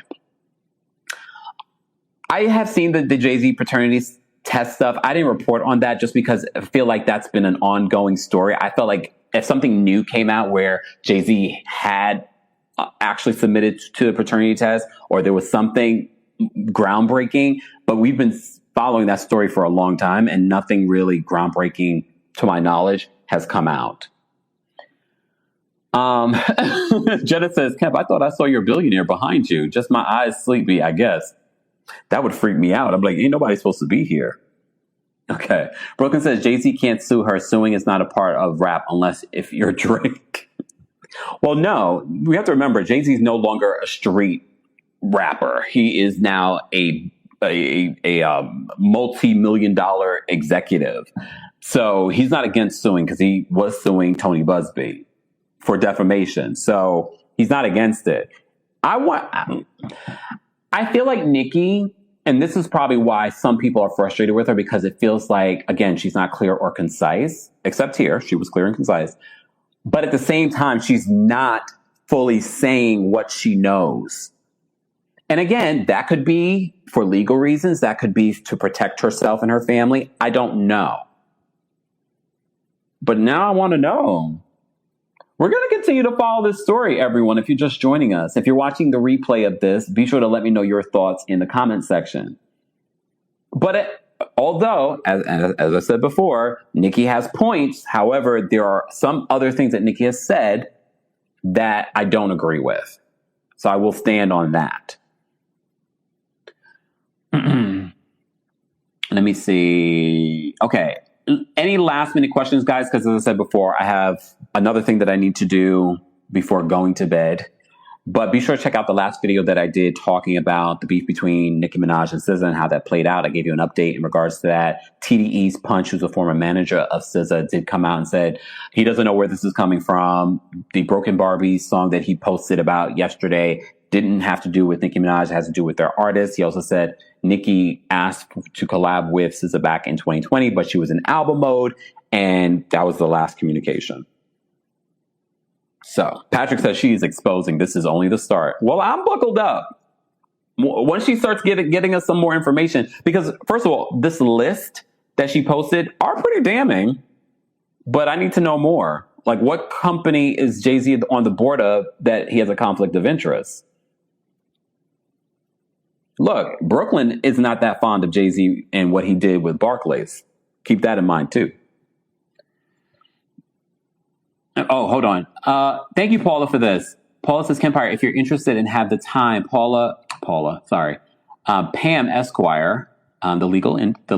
Speaker 4: I have seen the Jay-Z paternity test stuff. I didn't report on that just because I feel like that's been an ongoing story. I felt like if something new came out where Jay-Z had actually submitted to the paternity test or there was something groundbreaking, but we've been following that story for a long time and nothing really groundbreaking, to my knowledge, has come out. Jenna says, Kemp, I thought I saw your billionaire behind you. Just my eyes sleepy, I guess. That would freak me out. I'm like, ain't nobody supposed to be here. Okay. Brooklyn says, Jay-Z can't sue her. Suing is not a part of rap unless if you're Drake. Well, no. We have to remember, Jay-Z is no longer a street rapper. He is now a multi-million-dollar executive. So he's not against suing because he was suing Tony Busby for defamation. So he's not against it. I feel like Nicki, and this is probably why some people are frustrated with her, because it feels like, again, she's not clear or concise, except here. She was clear and concise. But at the same time, she's not fully saying what she knows. And again, that could be for legal reasons. That could be to protect herself and her family. I don't know. But now I want to know. We're going to continue to follow this story, everyone, if you're just joining us. If you're watching the replay of this, be sure to let me know your thoughts in the comment section. But although, as I said before, Nicki has points, however, there are some other things that Nicki has said that I don't agree with. So I will stand on that. Let me see. Okay. Any last minute questions, guys? Because as I said before, I have another thing that I need to do before going to bed. But be sure to check out the last video that I did talking about the beef between Nicki Minaj and SZA and how that played out. I gave you an update in regards to that. TDE's Punch, who's a former manager of SZA, did come out and said he doesn't know where this is coming from. The Broken Barbie song that he posted about yesterday didn't have to do with Nicki Minaj. It has to do with their artist. He also said Nicki asked to collab with SZA back in 2020, but she was in album mode, and that was the last communication. So Patrick says she's exposing. This is only the start. Well, I'm buckled up. Once she starts getting us some more information, because first of all, this list that she posted are pretty damning, but I need to know more. Like, what company is Jay-Z on the board of that he has a conflict of interest? Look, Brooklyn is not that fond of Jay-Z and what he did with Barclays. Keep that in mind, too. Oh, hold on. Thank you, Paula, for this. Paula says, Kempire, if you're interested and have the time, Pam Esquire, the legal intellect.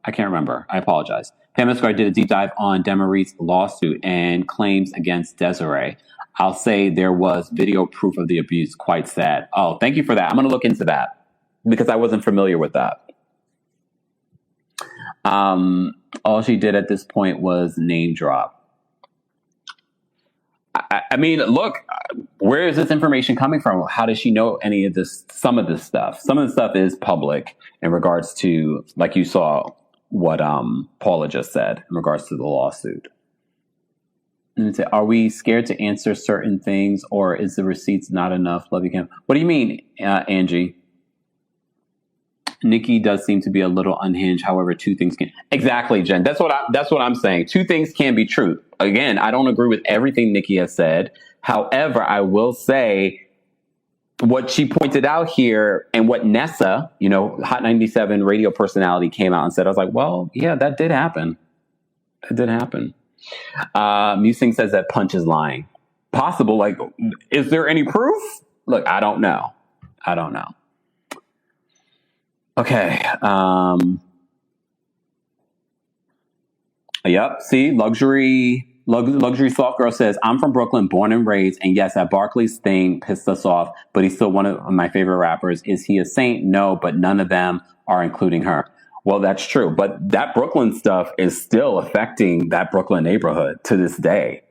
Speaker 4: I can't remember. I apologize. Pam Esquire did a deep dive on Demaree's lawsuit and claims against Desiree. I'll say there was video proof of the abuse. Quite sad. Oh, thank you for that. I'm going to look into that because I wasn't familiar with that. All she did at this point was name drop. I mean, look, where is this information coming from? How does she know any of this? Some of this stuff. Some of the stuff is public in regards to, like you saw, what Paula just said in regards to the lawsuit. And say, are we scared to answer certain things, or is the receipts not enough? Love you, Cam. What do you mean, Angie? Nicki does seem to be a little unhinged. However, two things can exactly, Jen. That's what I'm saying. Two things can be true. Again, I don't agree with everything Nicki has said. However, I will say what she pointed out here and what Nessa, Hot 97 radio personality, came out and said. I was like, well, yeah, that did happen. It did happen. Musing says that Punch is lying. Possible. Like, is there any proof? Look, I don't know. Okay. Yep. See, luxury soft girl says, I'm from Brooklyn, born and raised. And yes, that Barclays thing pissed us off, but he's still one of my favorite rappers. Is he a saint? No, but none of them are including her. Well, that's true. But that Brooklyn stuff is still affecting that Brooklyn neighborhood to this day.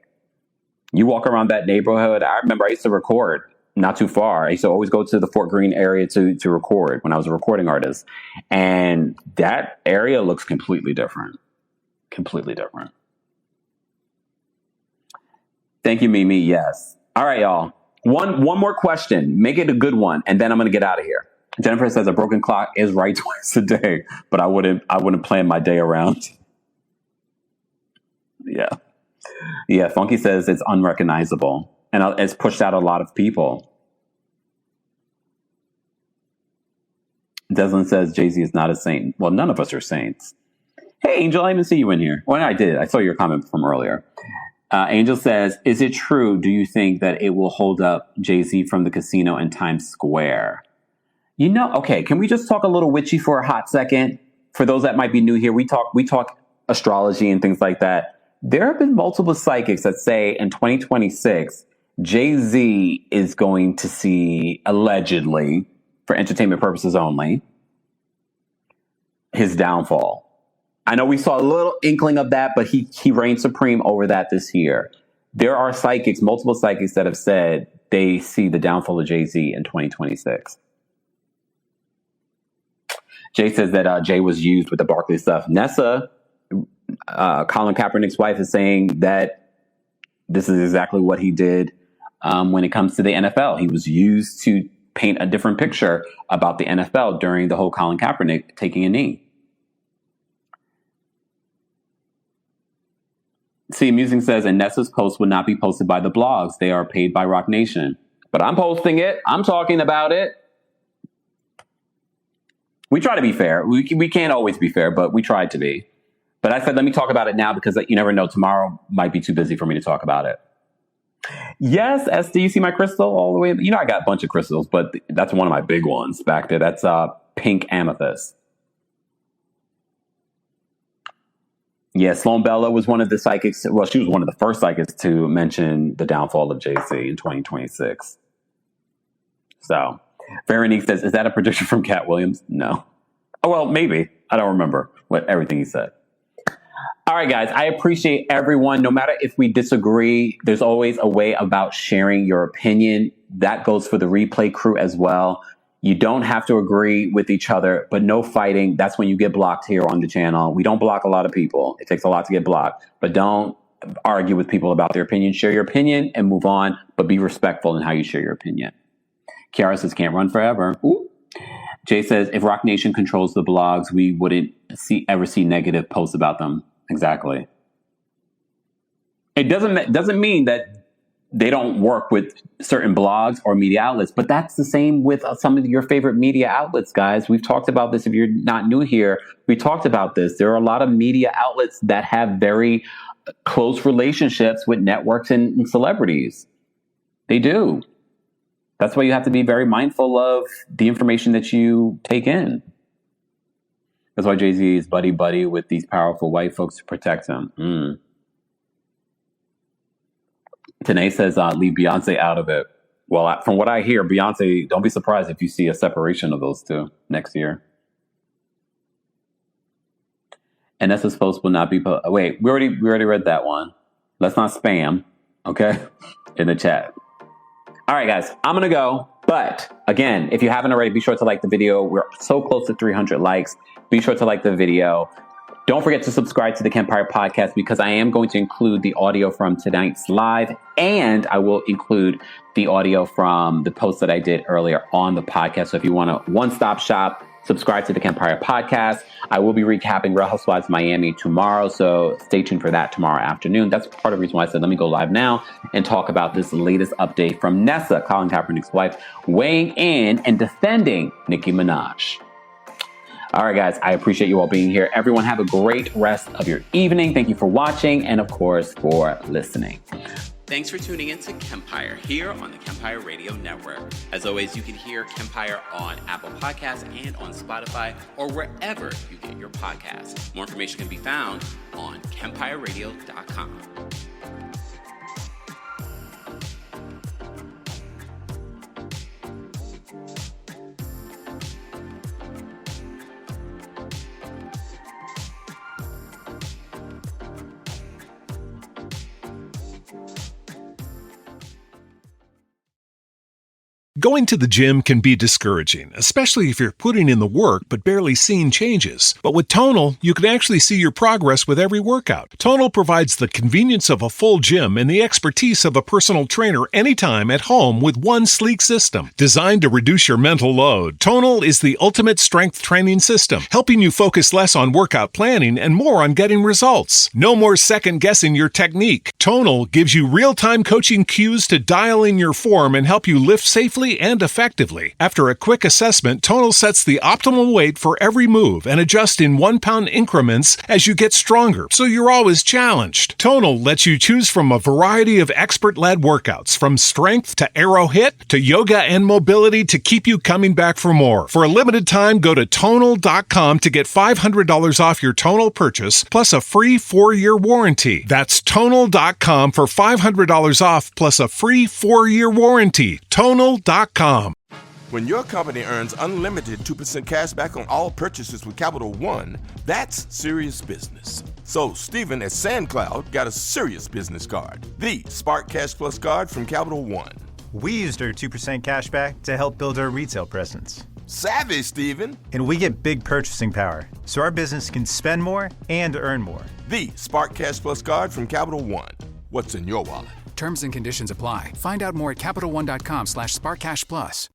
Speaker 4: You walk around that neighborhood. I remember I used to record not too far. I used to always go to the Fort Greene area to record when I was a recording artist. And that area looks completely different. Completely different. Thank you, Mimi. Yes. All right, y'all. One more question. Make it a good one, and then I'm going to get out of here. Jennifer says a broken clock is right twice a day, but I wouldn't plan my day around. Yeah. Funky says it's unrecognizable, and it's pushed out a lot of people. Deslin says Jay-Z is not a saint. Well, none of us are saints. Hey, Angel, I didn't see you in here. Well, I did. I saw your comment from earlier. Angel says, is it true? Do you think that it will hold up Jay-Z from the casino in Times Square? Okay, can we just talk a little witchy for a hot second? For those that might be new here, we talk astrology and things like that. There have been multiple psychics that say in 2026, Jay-Z is going to see, allegedly, for entertainment purposes only, his downfall. I know we saw a little inkling of that, but he reigned supreme over that this year. There are psychics, multiple psychics that have said they see the downfall of Jay-Z in 2026. Jay says that Jay was used with the Barkley stuff. Nessa, Colin Kaepernick's wife, is saying that this is exactly what he did when it comes to the NFL. He was used to paint a different picture about the NFL during the whole Colin Kaepernick taking a knee. See, Musing says, and Nessa's post would not be posted by the blogs. They are paid by Roc Nation. But I'm posting it. I'm talking about it. We try to be fair. We can't always be fair, but we tried to be. But I said, let me talk about it now because you never know. Tomorrow might be too busy for me to talk about it. Yes, do you see my crystal all the way? You know, I got a bunch of crystals, but that's one of my big ones back there. That's pink amethyst. Yeah, Sloan Bella was one of the psychics. Well, she was one of the first psychics to mention the downfall of Jay-Z in 2026. So, Veronique says, is that a prediction from Cat Williams? No. Oh, well, maybe. I don't remember everything he said. All right, guys, I appreciate everyone. No matter if we disagree, there's always a way about sharing your opinion. That goes for the replay crew as well. You don't have to agree with each other, but no fighting. That's when you get blocked here on the channel. We don't block a lot of people. It takes a lot to get blocked, but don't argue with people about their opinion. Share your opinion and move on, but be respectful in how you share your opinion. Kiara says, can't run forever. Ooh. Jay says, if Roc Nation controls the blogs, we wouldn't ever see negative posts about them. Exactly. It doesn't mean that they don't work with certain blogs or media outlets, but that's the same with some of your favorite media outlets, guys. We've talked about this. If you're not new here, we talked about this. There are a lot of media outlets that have very close relationships with networks and celebrities. They do. That's why you have to be very mindful of the information that you take in. That's why Jay-Z is buddy-buddy with these powerful white folks to protect him. Tanae says, leave Beyonce out of it. Well, from what I hear, Beyonce, don't be surprised if you see a separation of those two next year. And Nessa's post will not be... Wait, we already read that one. Let's not spam, okay, in the chat. All right, guys, I'm going to go. But again, if you haven't already, be sure to like the video. We're so close to 300 likes. Be sure to like the video. Don't forget to subscribe to the Kempire podcast because I am going to include the audio from tonight's live, and I will include the audio from the post that I did earlier on the podcast. So if you want a one-stop shop, subscribe to the Kempire podcast. I will be recapping Real Housewives Miami tomorrow, so stay tuned for that tomorrow afternoon. That's part of the reason why I said let me go live now and talk about this latest update from Nessa, Colin Kaepernick's wife, weighing in and defending Nicki Minaj. All right, guys, I appreciate you all being here. Everyone have a great rest of your evening. Thank you for watching and, of course, for listening.
Speaker 3: Thanks for tuning in to Kempire here on the Kempire Radio Network. As always, you can hear Kempire on Apple Podcasts and on Spotify or wherever you get your podcasts. More information can be found on KempireRadio.com.
Speaker 2: Going to the gym can be discouraging, especially if you're putting in the work but barely seeing changes. But with Tonal, you can actually see your progress with every workout. Tonal provides the convenience of a full gym and the expertise of a personal trainer anytime at home with one sleek system. Designed to reduce your mental load, Tonal is the ultimate strength training system, helping you focus less on workout planning and more on getting results. No more second-guessing your technique. Tonal gives you real-time coaching cues to dial in your form and help you lift safely and effectively. After a quick assessment, Tonal sets the optimal weight for every move and adjusts in 1 pound increments as you get stronger, so you're always challenged. Tonal lets you choose from a variety of expert-led workouts, from strength to aero hit to yoga and mobility to keep you coming back for more. For a limited time, go to Tonal.com to get $500 off your Tonal purchase plus a free 4-year warranty. That's Tonal.com for $500 off plus a free 4-year warranty. Tonal.com.
Speaker 10: When your company earns unlimited 2% cash back on all purchases with Capital One, that's serious business. So Stephen at SandCloud got a serious business card, the Spark Cash Plus card from Capital One.
Speaker 11: We used our 2% cash back to help build our retail presence.
Speaker 10: Savvy, Stephen.
Speaker 11: And we get big purchasing power, so our business can spend more and earn more.
Speaker 10: The Spark Cash Plus card from Capital One. What's in your wallet?
Speaker 12: Terms and conditions apply. Find out more at CapitalOne.com/SparkCashPlus.